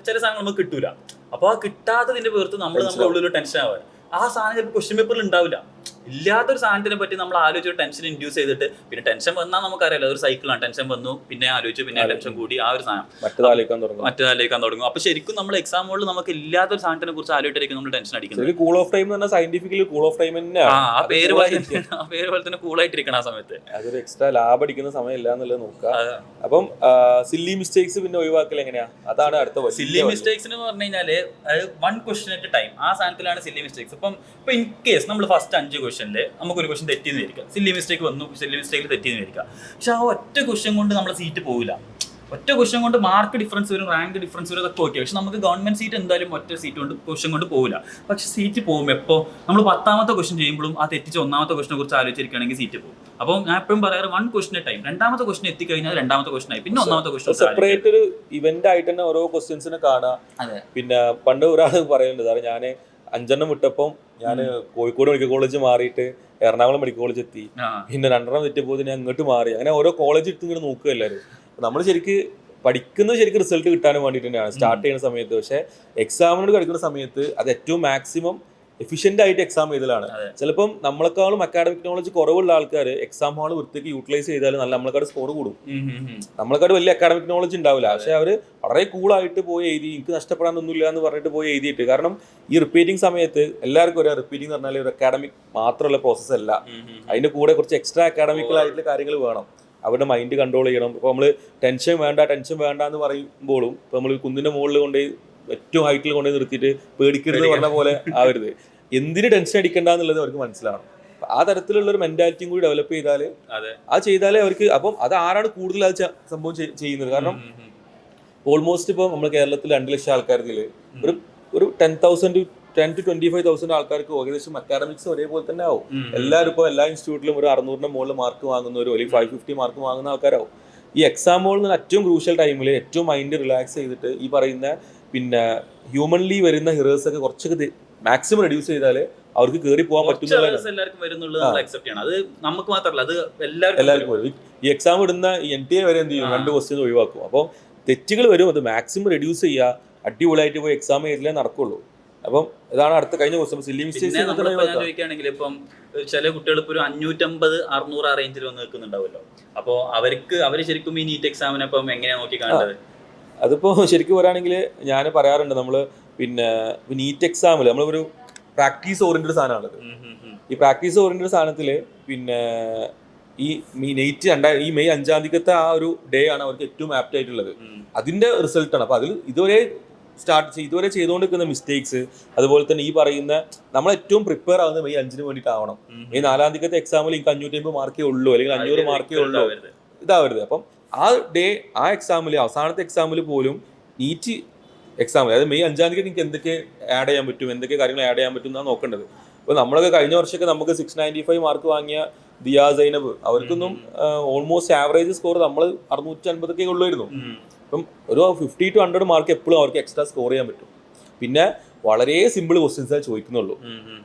ചില സാധനങ്ങൾ നമുക്ക് കിട്ടൂല. അപ്പോൾ ആ കിട്ടാത്തതിന്റെ പേർത്ത് നമ്മുടെ ഉള്ളിൽ ടെൻഷൻ ആവാൻ, ആ സാധനം ചിലപ്പോൾ ക്വസ്റ്റ്യൻ പേപ്പറിൽ ഉണ്ടാവില്ല. ഇല്ലാത്തൊരു സാധനത്തിനെ പറ്റി നമ്മൾ ആലോചിച്ചൊരു ടെൻഷൻ ഇൻഡ്യൂസ് ചെയ്തിട്ട് പിന്നെ ടെൻഷൻ വന്നാൽ നമുക്കറിയാലോ, ഒരു സൈക്കിളാണ്. ടെൻഷൻ വന്നു, പിന്നെ ആലോചിച്ചു, പിന്നെ ടെൻഷൻ കൂടി, ആ ഒരു സാധനം മറ്റേതാലോചിക്കാൻ തുടങ്ങും. അപ്പൊ ശരിക്കും നമ്മൾ എക്സാമുകളിൽ നമുക്ക് ഇല്ലാത്തൊരു സാധനത്തിനെ കുറിച്ച് ആലോചിച്ചിരിക്കും നമ്മൾ ടെൻഷൻ അടിക്കുന്നത്. കൂൾ ഓഫ് ടൈം എന്ന് പറഞ്ഞാൽ സയന്റിഫിക്കലി കൂൾ ഓഫ് ടൈം ആ പേര് പോലെ തന്നെ കൂളായിട്ടിരിക്കണം ആ സമയത്ത്. അതൊരു എക്സ്ട്രാ ലാഭം അടിക്കുന്ന സമയം ഇല്ല എന്നുള്ളത് നോക്കുക. അപ്പം സില്ലി മിസ്റ്റേക്സ് പിന്നെ ഒഴിവാക്കൽ എങ്ങനെയാ, അതാണ് അടുത്ത സില്ലി മിസ്റ്റേക്സ് എന്ന് പറഞ്ഞു കഴിഞ്ഞാല് വൺ ക്വസ്റ്റ്യൻ അറ്റ് ടൈം. ആ സാധനത്തിലാണ് സില്ലി മിസ്റ്റേക്സ്. ഇപ്പൊ ഇൻ കേസ് നമ്മൾ ഫസ്റ്റ് 5 ക്വസ്റ്റ്യനില് നമുക്കൊരു ക്വസ്റ്റ്യൻ തെറ്റിന്ന് വരിക, സില്ലി മിസ്റ്റേക്ക് വന്നു, സില്ലി മിസ്റ്റേക്കിൽ തെറ്റിന്ന് വരിക. പക്ഷെ ആ ഒറ്റ ക്വസ്റ്റ്യൻ കൊണ്ട് നമ്മളെ സീറ്റ് പോകില്ല. ഒറ്റ ക്വസ്റ്റ്യൻ കൊണ്ട് മാർക്ക് ഡിഫറൻസ് വരും, റാങ്ക് ഡിഫറൻസ് വരും, അതൊക്കെ ഓക്കെ. പക്ഷെ നമുക്ക് ഗവൺമെന്റ് സീറ്റ് എന്തായാലും ഒറ്റ ക്വസ്റ്റ്യൻ കൊണ്ട് പോകില്ല. പക്ഷെ സീറ്റ് പോകും എപ്പോൾ നമ്മൾ 10ാമത്തെ ക്വസ്റ്റ്യൻ ചെയ്യുമ്പോഴും ആ തെറ്റിച്ച 1ാമത്തെ ക്വസ്റ്റ്യനെ കുറിച്ച് ആലോചിച്ചിരിക്കുകയാണെങ്കിൽ സീറ്റ് പോകും. അപ്പോൾ ഞാൻ എപ്പോഴും പറയാറ്, വൺ ക്വസ്റ്റ്യൻ ടൈം. 2ാമത്തെ ക്വസ്റ്റ്യൻ എത്തിക്കഴിഞ്ഞാൽ 2ാമത്തെ ക്വസ്റ്റ്യൻ ആയി, പിന്നെ 1ാമത്തെ ക്വസ്റ്റ്യൻ സെപ്പറേറ്റ് ഒരു ഇവന്റ് ആയിട്ട് തന്നെ ഓരോ ക്വസ്റ്റ്യൻസിനെ കാണാം. പിന്നെ പണ്ട് ഒരാൾ പറയുന്നുണ്ട്, സാറേ ഞാൻ 5 വിട്ടപ്പം ഞാൻ കോഴിക്കോട് മെഡിക്കൽ കോളേജ് മാറിയിട്ട് എറണാകുളം മെഡിക്കൽ കോളേജ് എത്തി, പിന്നെ 2 തെറ്റിയപ്പോൾ ഞാൻ അങ്ങോട്ട് മാറി. അങ്ങനെ ഓരോ കോളേജ് എടുത്ത് ഇങ്ങനെ നോക്കുക എല്ലാവരും. നമ്മൾ ശരിക്ക് പഠിക്കുന്നത് ശരിക്കും റിസൾട്ട് കിട്ടാനും വേണ്ടിയിട്ട് തന്നെയാണ് സ്റ്റാർട്ട് ചെയ്യുന്ന സമയത്ത്. പക്ഷേ എക്സാമിനോട് കളിക്കുന്ന സമയത്ത് അത് ഏറ്റവും മാക്സിമം എഫിഷ്യന്റ് ആയിട്ട് എക്സാം എഴുതലാണ്. ചിലപ്പം നമ്മളെക്കാളും അക്കാഡമിക് നോളജ് കുറവുള്ള ആൾക്കാർ എക്സാം ഹാൾ വൃത്തിക്ക് യൂട്ടിലൈസ് ചെയ്താൽ നമ്മളെക്കാട് സ്കോർ കൂടും. നമ്മളെക്കാട് വലിയ അക്കാഡമിക് നോളജ് ഉണ്ടാവില്ല, പക്ഷെ അവർ വളരെ കൂളായിട്ട് പോയി എഴുതി, എനിക്ക് നഷ്ടപ്പെടാനൊന്നുമില്ല എന്ന് പറഞ്ഞിട്ട് പോയി എഴുതിയിട്ട്. കാരണം ഈ റിപ്പീറ്റിംഗ് സമയത്ത് എല്ലാവർക്കും ഒരു റിപ്പീറ്റിംഗ് എന്ന് പറഞ്ഞാൽ ഒരു അക്കാഡമിക് മാത്രമുള്ള പ്രോസസ്സ് അല്ല, അതിന്റെ കൂടെ കുറച്ച് എക്സ്ട്രാ അക്കാഡമിക്കൽ ആയിട്ടുള്ള കാര്യങ്ങൾ വേണം. അവരുടെ മൈൻഡ് കൺട്രോൾ ചെയ്യണം. ഇപ്പോൾ നമ്മൾ ടെൻഷൻ വേണ്ട എന്ന് പറയുമ്പോഴും ഇപ്പോൾ നമ്മൾ കുന്നിന്റെ മുകളിൽ കൊണ്ടുപോയി ഏറ്റവും ഹൈറ്റിൽ കൊണ്ടുപോയി നിർത്തിയിട്ട് പേടിക്കരുത് പറഞ്ഞ പോലെ ആവരുത്. എന്തിന് ടെൻഷൻ അടിക്കണ്ട എന്നുള്ളത് അവർക്ക് മനസ്സിലാവണം. ആ തരത്തിലുള്ള ഒരു മെന്റാലിറ്റിയും കൂടി ഡെവലപ്പ് ചെയ്താൽ ചെയ്താലേ അവർക്ക്, അപ്പം അത് ആരാണ് കൂടുതൽ അത് സംഭവം ചെയ്യുന്നത്. കാരണം ഓൾമോസ്റ്റ് ഇപ്പോൾ നമ്മൾ കേരളത്തിൽ 2 ലക്ഷം ആൾക്കാരിൽ ഒരു 10 to 25,000 ആൾക്കാർക്ക് ഏകദേശം അക്കാഡമിക്സ് ഒരേപോലെ തന്നെ ആവും. എല്ലാവരും ഇപ്പോൾ എല്ലാ ഇൻസ്റ്റിറ്റ്യൂട്ടിലും ഒരു 600ന്റെ മുകളിൽ മാർക്ക് വാങ്ങുന്നവരും അല്ലെങ്കിൽ 550 മാർക്ക് വാങ്ങുന്ന ആൾക്കാരാവും. ഈ എക്സാമുകളിൽ ഏറ്റവും ക്രൂഷ്യൽ ടൈമിൽ ഏറ്റവും മൈൻഡ് റിലാക്സ് ചെയ്തിട്ട് ഈ പറയുന്ന പിന്നെ ഹ്യൂമൻലി വരുന്ന ഹിറേഴ്സ് ഒക്കെ കുറച്ചൊക്കെ മാക്സിമം റെഡ്യൂസ് ചെയ്താൽ അവർക്ക് കയറി പോകാൻ പറ്റുന്ന എല്ലാവർക്കും വരുന്നുള്ളത് നമ്മൾ അക്സെപ്റ്റ് ചെയ്യണം. അത് നമുക്ക് മാത്രമല്ല, അത് എല്ലാവർക്കും വരും. ഈ എക്സാം ഇടുന്ന ഈ NTA വരെ എന്ത് ചെയ്യും, 2 ക്വസ്റ്റ്യൻ ഒഴിവാക്കും. അപ്പോൾ തെറ്റുകൾ വരും, അത് മാക്സിമം റെഡ്യൂസ് ചെയ്യുക, അടിപൊളിയായിട്ട് പോയി എക്സാം എഴുതിയാലേ നടക്കുള്ളൂ. അപ്പം ഇതാണ് അടുത്ത കഴിഞ്ഞ ക്വസ്റ്റ്യൻ. സില്ലി മിസ്റ്റേക്സ് ഞാൻ ചോദിക്കുകയാണെങ്കിൽ ഇപ്പം ചില കുട്ടികൾ ഇപ്പോൾ ഒരു 550-600 ആ റേഞ്ചിൽ വന്ന് നിൽക്കുന്നുണ്ടാവുമല്ലോ. അപ്പോൾ അവർ ശരിക്കും ഈ നീറ്റ് എക്സാമിനെ ഇപ്പം എങ്ങനെയാണ് നോക്കി കാണേണ്ടത്? അതിപ്പോൾ ശരിക്കും പറയുകയാണെങ്കിൽ ഞാൻ പറയാറുണ്ട്, നമ്മൾ പിന്നെ നീറ്റ് എക്സാമിൽ നമ്മളൊരു പ്രാക്ടീസ് ഓറിയന്റഡ് സാധനമാണത്. ഈ പ്രാക്ടീസ് ഓറിയന്റഡ് സാധനത്തിൽ പിന്നെ ഈ ഈ മെയ് 5-ാം തീയതിക്കത്തെ ആ ഒരു ഡേ ആണ് അവർക്ക് ഏറ്റവും ആപ്റ്റ് ആയിട്ടുള്ളത്. അതിന്റെ റിസൾട്ടാണ്. അപ്പോൾ അതിൽ ഇതുവരെ ചെയ്തുകൊണ്ടിരിക്കുന്ന മിസ്റ്റേക്സ്, അതുപോലെ തന്നെ ഈ പറയുന്ന നമ്മൾ ഏറ്റവും പ്രിപ്പയർ ആവുന്നത് മെയ് 5-ന് വേണ്ടിയിട്ടാവണം. മെയ് 4-ാം തീയതിക്കത്തെ എക്സാമിൽ എനിക്ക് 550 മാർക്കേ ഉള്ളൂ, അല്ലെങ്കിൽ 500 മാർക്കേ ഉള്ളൂ, ഇതാവരുത്. അപ്പം ആ ഡേ ആ എക്സാമിൽ, അവസാനത്തെ എക്സാമിൽ പോലും നീറ്റ് എക്സാമിൽ, അതായത് മെയ് 5-ാം തീയതി എനിക്ക് എന്തൊക്കെ ആഡ് ചെയ്യാൻ പറ്റും, എന്തൊക്കെ കാര്യങ്ങൾ ആഡ് ചെയ്യാൻ പറ്റും എന്നാണ് നോക്കേണ്ടത്. അപ്പോൾ നമ്മളൊക്കെ കഴിഞ്ഞ വർഷമൊക്കെ നമുക്ക് 695 മാർക്ക് വാങ്ങിയ ദിയ സൈനബ്, അവർക്കൊന്നും ഓൾമോസ്റ്റ് ആവറേജ് സ്കോർ നമ്മൾ 650 ഉള്ളായിരുന്നു. അപ്പം ഒരു 50 to 100 മാർക്ക് എപ്പോഴും അവർക്ക് എക്സ്ട്രാ സ്കോർ ചെയ്യാൻ പറ്റും. പിന്നെ വളരെ സിമ്പിൾ ക്വസ്റ്റ്യൻസേ ചോദിക്കുന്നുള്ളൂ.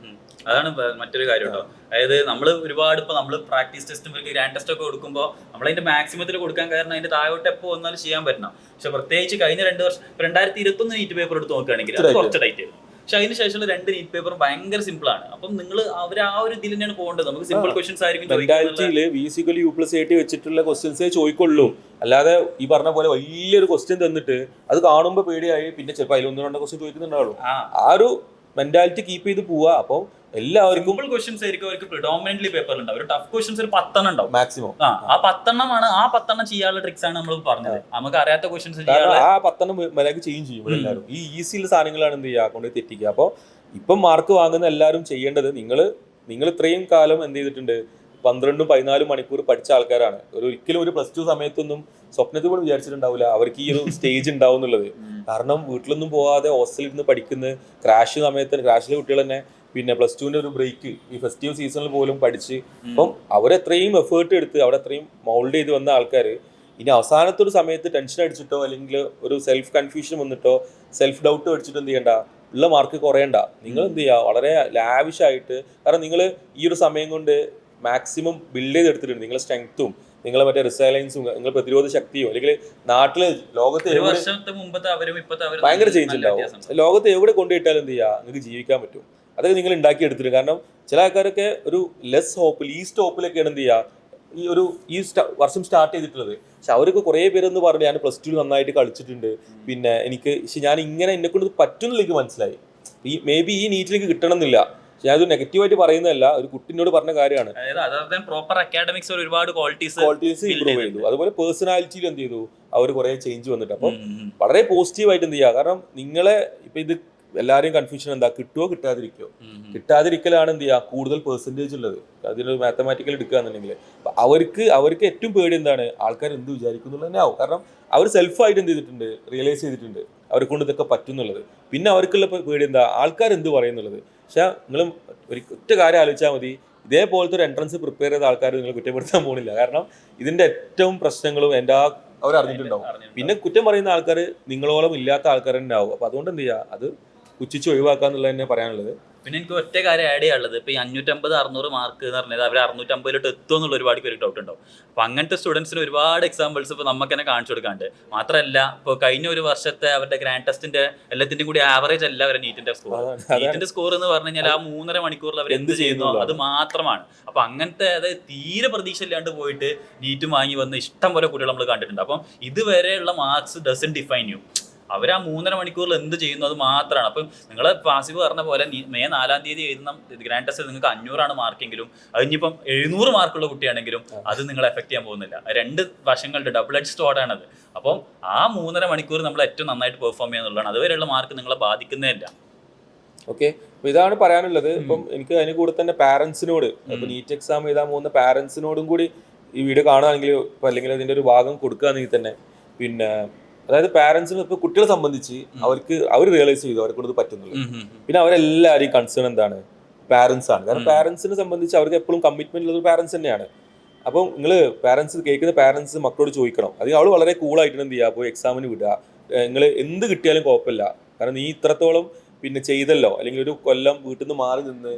അതാണ് മറ്റൊരു കാര്യം കേട്ടോ. അതായത് നമ്മൾ ഒരുപാട് ഇപ്പോൾ നമ്മൾ പ്രാക്ടീസ് ടെസ്റ്റും ഗ്രാൻഡ് ടെസ്റ്റ് ഒക്കെ കൊടുക്കുമ്പോൾ നമ്മളതിന്റെ മാക്സിമത്തിൽ കൊടുക്കാൻ കാരണം അതിന്റെ താഴോട്ട് എപ്പോൾ വന്നാലും ചെയ്യാൻ പറ്റണം. പക്ഷെ പ്രത്യേകിച്ച് കഴിഞ്ഞ 2 വർഷം 2021 നീറ്റ് പേപ്പർ എടുത്ത് നോക്കുകയാണെങ്കിൽ അത് കുറച്ച് ടൈറ്റ് ആയിരുന്നു. പക്ഷെ അതിന് ശേഷമുള്ള 2 നീറ്റ് പേപ്പർ ഭയങ്കര സിമ്പിൾ ആണ്. അപ്പം നിങ്ങൾ അവർ ആ ഒരു ഇതിൽ തന്നെയാണ് പോകേണ്ടത്. നമുക്ക് സിമ്പിൾ ക്വസ്റ്റ്യൻസ് ആയിരിക്കും V=U+80 വെച്ചിട്ടുള്ള ക്വസ്റ്റ്യൻസേ ചോദിക്കുള്ളൂ. അല്ലാതെ ഈ പറഞ്ഞ പോലെ വലിയൊരു ക്വസ്റ്റ്യൻ തന്നിട്ട് അത് കാണുമ്പോൾ പേടിയായി പിന്നെ ചിലപ്പോൾ അതിൽ 1-2 ക്വസ്റ്റ്യൻ ചോദിക്കുന്നുണ്ടാവുള്ളൂ. ആ ഒരു മെന്റാലിറ്റി കീപ്പ് ചെയ്ത് പോവുക. അപ്പം എല്ലാവർക്കും സിമ്പിൾ ക്വസ്റ്റ്യൻസ് ആയിരിക്കും അവർക്ക് പ്രിഡോമിനന്റ്ലി പേപ്പറിൽ ഉണ്ടാവും. ഒരു ടഫ് ക്വസ്റ്റ്യൻസ് ഒരു 10 ഉണ്ടാവും മാക്സിമം. ആ 10 ചെയ്യാനുള്ള ട്രിക്സ് ആണ് നമ്മൾ പറഞ്ഞത്. നമുക്ക് അറിയാത്ത ക്വസ്റ്റ്യൻസ് ആ 10 മര്യാദക്ക് ചെയ്യും എല്ലാവരും. ഈ ഈസിയുള്ള സാധനങ്ങളാണ് എന്ത് ചെയ്യുക, കൊണ്ട് തെറ്റിക്കുക. അപ്പോൾ ഇപ്പം മാർക്ക് വാങ്ങുന്ന എല്ലാവരും ചെയ്യേണ്ടത്, നിങ്ങൾ ഇത്രയും കാലം എന്ത് ചെയ്തിട്ടുണ്ട്, 12-14 മണിക്കൂർ പഠിച്ച ആൾക്കാരാണ്. ഒരിക്കലും ഒരു +2 സമയത്തൊന്നും സ്വപ്നത്തിൽ പോലും വിചാരിച്ചിട്ടുണ്ടാവില്ല അവർക്ക് ഈ ഒരു സ്റ്റേജ് ഉണ്ടാവും എന്നുള്ളത്. കാരണം വീട്ടിലൊന്നും പോകാതെ ഹോസ്റ്റലിൽ ഇരുന്ന് പഠിക്കുന്ന ക്രാഷിലെ കുട്ടികൾ തന്നെ പിന്നെ +2-ന്റെ ഒരു ബ്രേക്ക് ഈ ഫെസ്റ്റീവ് സീസണിൽ പോലും പഠിച്ച്, അപ്പം അവരെത്രയും എഫേർട്ട് എടുത്ത് അവിടെ അത്രയും മൗൾഡ് ചെയ്ത് വന്ന ആൾക്കാർ ഇനി അവസാനത്തൊരു സമയത്ത് ടെൻഷൻ അടിച്ചിട്ടോ അല്ലെങ്കിൽ ഒരു സെൽഫ് കൺഫ്യൂഷൻ വന്നിട്ടോ സെൽഫ് ഡൗട്ട് അടിച്ചിട്ടോ എന്ത് ചെയ്യണ്ട, ഉള്ള മാർക്ക് കുറയണ്ട. നിങ്ങൾ എന്ത് ചെയ്യുക, വളരെ ലാവിഷായിട്ട്, കാരണം നിങ്ങൾ ഈ ഒരു സമയം കൊണ്ട് മാക്സിമം ബിൽഡ് ചെയ്തെടുത്തിട്ടുണ്ട്. നിങ്ങളുടെ സ്ട്രെങ്ത്തും നിങ്ങളെ മറ്റേ റിസൈലൻസും നിങ്ങൾ പ്രതിരോധ ശക്തിയോ അല്ലെങ്കിൽ നാട്ടില് ലോകത്ത് ഭയങ്കര ചേഞ്ച് ഉണ്ടാവും. ലോകത്ത് എവിടെ കൊണ്ടുപോയിട്ടാലും എന്ത് ചെയ്യുക, നിങ്ങൾക്ക് ജീവിക്കാൻ പറ്റും. അതൊക്കെ നിങ്ങൾ ഉണ്ടാക്കി എടുത്തിട്ട്. കാരണം ചില ആൾക്കാരൊക്കെ ഒരു ലീസ്റ്റ് ഹോപ്പിലൊക്കെയാണ് എന്ത് ചെയ്യുക ഈ വർഷം സ്റ്റാർട്ട് ചെയ്തിട്ടുള്ളത്. പക്ഷെ അവരൊക്കെ കുറേ പേരെന്ന് പറഞ്ഞു ഞാൻ +2 നന്നായിട്ട് കളിച്ചിട്ടുണ്ട്, പിന്നെ ഞാൻ ഇങ്ങനെ എന്നെ കൊണ്ട് പറ്റുന്നില്ല, എനിക്ക് മനസ്സിലായി. മേ ബി ഈ നീറ്റിലേക്ക് കിട്ടണം എന്നില്ല. ഞാനത് നെഗറ്റീവായിട്ട് പറയുന്നതല്ല, ഒരു കുട്ടിനോട് പറഞ്ഞ കാര്യമാണ്. ഒരുപാട് ക്വാളിറ്റീസ് ഇമ്പ്രൂവ് ചെയ്തു. അതുപോലെ പേഴ്സണാലിറ്റിയിൽ എന്ത് ചെയ്തു, അവർ കുറെ ചേഞ്ച് വന്നിട്ട്. അപ്പം വളരെ പോസിറ്റീവായിട്ട് എന്ത് ചെയ്യുക. കാരണം നിങ്ങളെ ഇപ്പൊ ഇത് എല്ലാവരെയും കൺഫ്യൂഷൻ എന്താ, കിട്ടുമോ കിട്ടാതിരിക്കലാണ് എന്ത് ചെയ്യുക കൂടുതൽ പെർസെൻറ്റേജ് ഉള്ളത്. അതിനൊരു മാത്തമാറ്റിക്കൽ എടുക്കുകയാണെന്നുണ്ടെങ്കിൽ അവർക്ക് ഏറ്റവും പേടി എന്താണ്, ആൾക്കാർ എന്ത് വിചാരിക്കുന്നുള്ളത് തന്നെ ആവും. കാരണം അവർ സെൽഫായിട്ട് എന്ത് ചെയ്തിട്ടുണ്ട്, റിയലൈസ് ചെയ്തിട്ടുണ്ട് അവരെ കൊണ്ട് ഇതൊക്കെ പറ്റുന്നുള്ളത്. പിന്നെ അവർക്കുള്ള പേടി എന്താ, ആൾക്കാർ എന്ത് പറയുന്നുള്ളത്. പക്ഷെ നിങ്ങൾ ഒറ്റ കാര്യം ആലോചിച്ചാൽ മതി, ഇതേപോലത്തെ ഒരു എൻട്രൻസ് പ്രിപ്പയർ ചെയ്ത ആൾക്കാർ നിങ്ങൾ കുറ്റപ്പെടുത്താൻ പോകുന്നില്ല. കാരണം ഇതിന്റെ ഏറ്റവും പ്രശ്നങ്ങളും അവർ അറിഞ്ഞിട്ടുണ്ടാവും. പിന്നെ കുറ്റം പറയുന്ന ആൾക്കാർ നിങ്ങളോളം ഇല്ലാത്ത ആൾക്കാർ തന്നെ ആവും. അപ്പൊ അതുകൊണ്ട് എന്ത് ചെയ്യുക, അത് പുച്ഛിച്ച് ഒഴിവാക്കാന്നുള്ളത് തന്നെ പറയാനുള്ളത്. പിന്നെ എനിക്ക് ഒറ്റ കാര്യം ആഡ് ചെയ്യാനുള്ളത്, ഇപ്പോൾ ഈ 550-600 മാർക്ക് എന്ന് പറഞ്ഞത് അവർ 650 എത്തുമോ എന്നുള്ള ഒരുപാട് പേര് ഡൗട്ട് ഉണ്ടാവും. അപ്പോൾ അങ്ങനത്തെ സ്റ്റുഡൻസിന് ഒരുപാട് എക്സാമ്പിൾസ് ഇപ്പോൾ നമുക്ക് തന്നെ കാണിച്ചു കൊടുക്കാണ്ട്. മാത്രമല്ല ഇപ്പോൾ കഴിഞ്ഞ ഒരു വർഷത്തെ അവരുടെ ഗ്രാൻഡ് ടെസ്റ്റിന്റെ എല്ലാത്തിൻ്റെയും കൂടി ആവറേജ് അല്ല അവരുടെ നീറ്റിന്റെ സ്കോർ എന്ന് പറഞ്ഞു കഴിഞ്ഞാൽ ആ 3.5 മണിക്കൂറിൽ അവർ എന്ത് ചെയ്യുന്നു അത് മാത്രമാണ്. അപ്പോൾ അങ്ങനത്തെ അതായത് തീരെ പ്രതീക്ഷ ഇല്ലാണ്ട് പോയിട്ട് നീറ്റ് വാങ്ങി വന്ന് ഇഷ്ടം പോലെ കുട്ടികൾ നമ്മൾ കണ്ടിട്ടുണ്ട്. അപ്പം ഇതുവരെയുള്ള മാർക്സ് ഡസൻ ഡിഫൈൻ യു. അവർ ആ 3.5 മണിക്കൂറിൽ എന്ത് ചെയ്യുന്നു അത് മാത്രമാണ്. അപ്പം നിങ്ങൾ പാസിബ് പറഞ്ഞ പോലെ മെയ് 4-ാം തീയതി എഴുതുന്ന ഗ്രാൻഡ് ടെസ്റ്റിൽ നിങ്ങൾക്ക് 500 മാർക്കെങ്കിലും അതിനിപ്പം 700 മാർക്കുള്ള കുട്ടിയാണെങ്കിലും അത് നിങ്ങളെ എഫക്ട് ചെയ്യാൻ പോകുന്നില്ല. 2 വശങ്ങളുടെ ഡബിൾ എഡ്ജ് സ്വാർഡാണത്. അപ്പം ആ 3.5 മണിക്കൂർ നമ്മൾ ഏറ്റവും നന്നായിട്ട് പെർഫോം ചെയ്യുന്നുള്ളതാണ്. അതുവരെയുള്ള മാർക്ക് നിങ്ങളെ ബാധിക്കുന്നതല്ല. ഓക്കെ, അപ്പോൾ ഇതാണ് പറയാനുള്ളത്. ഇപ്പം എനിക്ക് അതിന് കൂടെ തന്നെ പാരൻസിനോട്, ഇപ്പം നീറ്റ് എക്സാം എഴുതാൻ പോകുന്ന പാരൻസിനോടും കൂടി ഈ വീഡിയോ കാണുകയാണെങ്കിൽ ഇപ്പം അല്ലെങ്കിൽ അതിൻ്റെ ഒരു ഭാഗം കൊടുക്കുകയാണെങ്കിൽ തന്നെ, പിന്നെ അതായത് പാരന്റ്സിന് ഇപ്പൊ കുട്ടികളെ സംബന്ധിച്ച് അവർ റിയലൈസ് ചെയ്തു അവരെ കൊണ്ട് പറ്റുന്നുള്ളൂ. പിന്നെ അവരെല്ലാവരെയും കൺസേൺ എന്താണ്, പാരന്റ്സ് ആണ്. കാരണം പാരന്റ്സിനെ സംബന്ധിച്ച് അവർക്ക് എപ്പോഴും കമ്മിറ്റ്മെന്റ് ഉള്ളത് പാരന്റ്സ് തന്നെയാണ്. അപ്പം നിങ്ങൾ പാരന്റ്സ് കേൾക്കുന്ന പാരന്റ്സ് മക്കളോട് ചോദിക്കണം. അത് അവൾ വളരെ കൂളായിട്ട് എന്ത് ചെയ്യുക, പോയി എക്സാമിന് വിടുക. നിങ്ങൾ എന്ത് കിട്ടിയാലും കുഴപ്പമില്ല, കാരണം നീ ഇത്രത്തോളം പിന്നെ ചെയ്തല്ലോ, അല്ലെങ്കിൽ ഒരു കൊല്ലം വീട്ടിൽ നിന്ന് മാറി നിന്ന്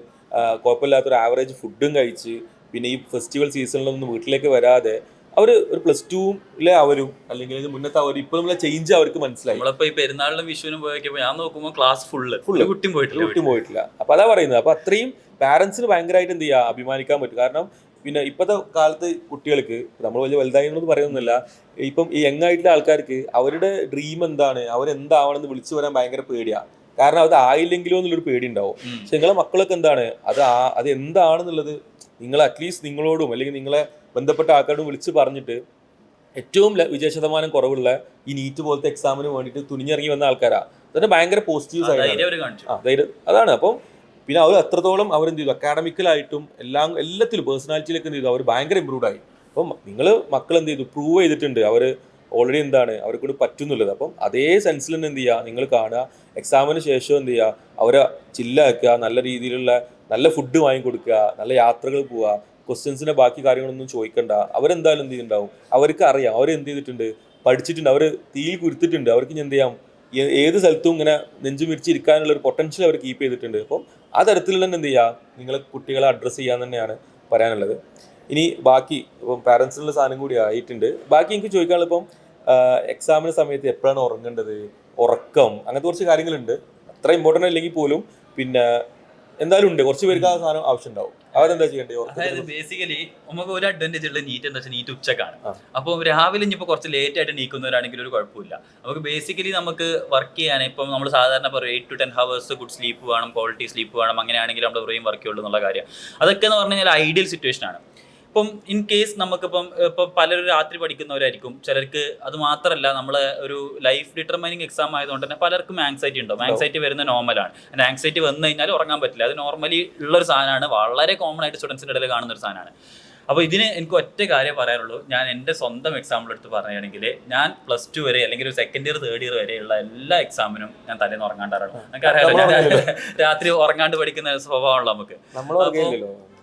കുഴപ്പമില്ലാത്തൊരു ആവറേജ് ഫുഡും കഴിച്ച് പിന്നെ ഈ ഫെസ്റ്റിവൽ സീസണിലൊന്നും വീട്ടിലേക്ക് വരാതെ അവർ ഒരു +2 അവരും അല്ലെങ്കിൽ അതിന് മുന്നത്തെ അവർ ഇപ്പോൾ നമ്മളെ ചേഞ്ച് അവർക്ക് മനസ്സിലായി. നമ്മളിപ്പോ ഈ പെരുന്നാളിലും വിഷുവിനും പോയപ്പോ ഞാൻ നോക്കുമ്പോൾ ക്ലാസ് ഫുള്ള് കുട്ടിയും പോയിട്ടില്ല. അപ്പൊ അതാ പറയുന്നത്. അപ്പൊ അത്രയും പാരന്റ്സിന് ഭയങ്കരമായിട്ട് എന്ത് ചെയ്യുക, അഭിമാനിക്കാൻ പറ്റും. കാരണം പിന്നെ ഇപ്പോഴത്തെ കാലത്ത് കുട്ടികൾക്ക് നമ്മൾ വലിയ വലുതായെന്ന് പറയുന്നില്ല, ഇപ്പം ഈ യങ് ആയിട്ടുള്ള ആൾക്കാർക്ക് അവരുടെ ഡ്രീം എന്താണ്, അവരെന്താവണമെന്ന് വിളിച്ചു വരാൻ ഭയങ്കര പേടിയാണ്. കാരണം അത് ആയില്ലെങ്കിലോ എന്നുള്ളൊരു പേടി ഉണ്ടാവും. പക്ഷെ നിങ്ങളെ മക്കളൊക്കെ എന്താണ്, അത് എന്താണെന്നുള്ളത് നിങ്ങൾ അറ്റ്ലീസ്റ്റ് നിങ്ങളോടും അല്ലെങ്കിൽ നിങ്ങളെ ബന്ധപ്പെട്ട ആൾക്കാരോടും വിളിച്ച് പറഞ്ഞിട്ട് ഏറ്റവും വിജയശതമാനം കുറവുള്ള ഈ നീറ്റ് പോലത്തെ എക്സാമിന് വേണ്ടിയിട്ട് തുനിഞ്ഞിറങ്ങി വന്ന ആൾക്കാരാണ്. അതൊക്കെ ഭയങ്കര പോസിറ്റീവ് സൈഡാണ്. അതാണ്. അപ്പം പിന്നെ അവർ അത്രത്തോളം അവരെന്ത് ചെയ്തു, അക്കാഡമിക്കലായിട്ടും എല്ലാത്തിലും പേഴ്സണാലിറ്റിയിലൊക്കെ എന്ത് ചെയ്തു, അവർ ഭയങ്കര ഇമ്പ്രൂവ് ആയി. അപ്പം നിങ്ങൾ മക്കൾ എന്ത് ചെയ്തു, പ്രൂവ് ചെയ്തിട്ടുണ്ട് അവർ ഓൾറെഡി എന്താണ് അവരെ കൊണ്ട് പറ്റുന്നുള്ളത്. അപ്പം അതേ സെൻസിൽ തന്നെ എന്ത് ചെയ്യുക, നിങ്ങൾ കാണുക, എക്സാമിന് ശേഷം എന്ത് ചെയ്യുക, അവരെ ചില്ലാക്കുക, നല്ല രീതിയിലുള്ള നല്ല ഫുഡ് വാങ്ങിക്കൊടുക്കുക, നല്ല യാത്രകൾ പോവുക, ക്വസ്റ്റ്യൻസിൻ്റെ ബാക്കി കാര്യങ്ങളൊന്നും ചോദിക്കണ്ട. അവരെന്തായാലും എന്ത് ചെയ്യുന്നുണ്ടാവും, അവർക്ക് അറിയാം, അവർ എന്ത് ചെയ്തിട്ടുണ്ട്, പഠിച്ചിട്ടുണ്ട്, അവർ തീയിൽ കുരുത്തിട്ടുണ്ട്, അവർക്ക് എന്ത് ചെയ്യാം, ഏത് സ്ഥലത്തും ഇങ്ങനെ നെഞ്ചു മിരിച്ചിരിക്കാനുള്ള ഒരു പൊട്ടൻഷ്യൽ അവർ കീപ്പ് ചെയ്തിട്ടുണ്ട്. അപ്പം ആ തരത്തിലുള്ള തന്നെ എന്ത് ചെയ്യുക, നിങ്ങളെ കുട്ടികളെ അഡ്രസ്സ് ചെയ്യാൻ തന്നെയാണ് പറയാനുള്ളത്. ഇനി ബാക്കി ഇപ്പം പാരൻസിനുള്ള സാധനം കൂടി ആയിട്ടുണ്ട്. ബാക്കി എനിക്ക് ചോദിക്കാനുള്ളത്, ഇപ്പം എക്സാമിന് സമയത്ത് എപ്പോഴാണ് ഉറങ്ങേണ്ടത്, ഉറക്കം, അങ്ങനത്തെ കുറച്ച് കാര്യങ്ങളുണ്ട്. അത്ര ഇമ്പോർട്ടൻ്റ് അല്ലെങ്കിൽ പോലും പിന്നെ എന്തായാലും ഉണ്ട്, കുറച്ച് പേർക്ക് ആ സാധനം ആവശ്യം ഉണ്ടാവും. അവരെന്താ ചെയ്യേണ്ടത്? അതായത് ബേസിക്കലി നമുക്ക് ഒരു അഡ്വാൻറ്റേജ് ഉള്ള നീറ്റ് എന്താ വെച്ചാൽ നീറ്റ് ഉച്ചക്കാണ്. അപ്പോൾ രാവിലെ ഇനിയിപ്പോൾ കുറച്ച് ലേറ്റ് ആയിട്ട് നീക്കുന്നവരാണെങ്കിൽ ഒരു കുഴപ്പമില്ല. നമുക്ക് ബേസിക്കലി നമുക്ക് വർക്ക് ചെയ്യാൻ ഇപ്പം നമ്മൾ സാധാരണ പറയും 8 to 10 hours ഗുഡ് സ്ലീപ്പ് വേണം, ക്വാളിറ്റി സ്ലീപ്പ് വേണം, അങ്ങനെയാണെങ്കിൽ നമ്മുടെ ബ്രെയിൻ വർക്ക് ചെയ്യുള്ളൂ എന്നുള്ള കാര്യം. അതൊക്കെ എന്ന് പറഞ്ഞു കഴിഞ്ഞാൽ ഐഡിയൽ സിറ്റുവേഷൻ ആണ്. ഇപ്പം ഇൻ കേസ് നമുക്കിപ്പം പലരും രാത്രി പഠിക്കുന്നവരായിരിക്കും, ചിലർക്ക് അത് മാത്രമല്ല നമ്മൾ ഒരു ലൈഫ് ഡിറ്റർമൈനിങ് എക്സാം ആയതുകൊണ്ട് തന്നെ പലർക്കും ആങ്സൈറ്റി ഉണ്ടാവും. ആങ്സൈറ്റി വരുന്നത് നോർമലാണ്. ആങ്സൈറ്റി വന്നു കഴിഞ്ഞാൽ ഉറങ്ങാൻ പറ്റില്ല. അത് നോർമലി ഉള്ളൊരു സാധനമാണ്, വളരെ കോമൺ ആയിട്ട് സ്റ്റുഡൻസിൻ്റെ ഇടയിൽ കാണുന്ന ഒരു സാധനമാണ്. അപ്പോൾ ഇതിന് എനിക്ക് ഒറ്റ കാര്യം പറയാനുള്ളൂ. ഞാൻ എൻ്റെ സ്വന്തം എക്സാമ്പിൾ എടുത്ത് പറയുകയാണെങ്കിൽ ഞാൻ +2 വരെ അല്ലെങ്കിൽ ഒരു സെക്കൻഡ് ഇയർ തേർഡ് ഇയർ വരെയുള്ള എല്ലാ എക്സാമിനും ഞാൻ തലേന്ന് ഉറങ്ങാണ്ടാറാണ്. നമുക്കറിയാലോ, രാത്രി ഉറങ്ങാണ്ട് പഠിക്കുന്ന സ്വഭാവമാണല്ലോ നമുക്ക്.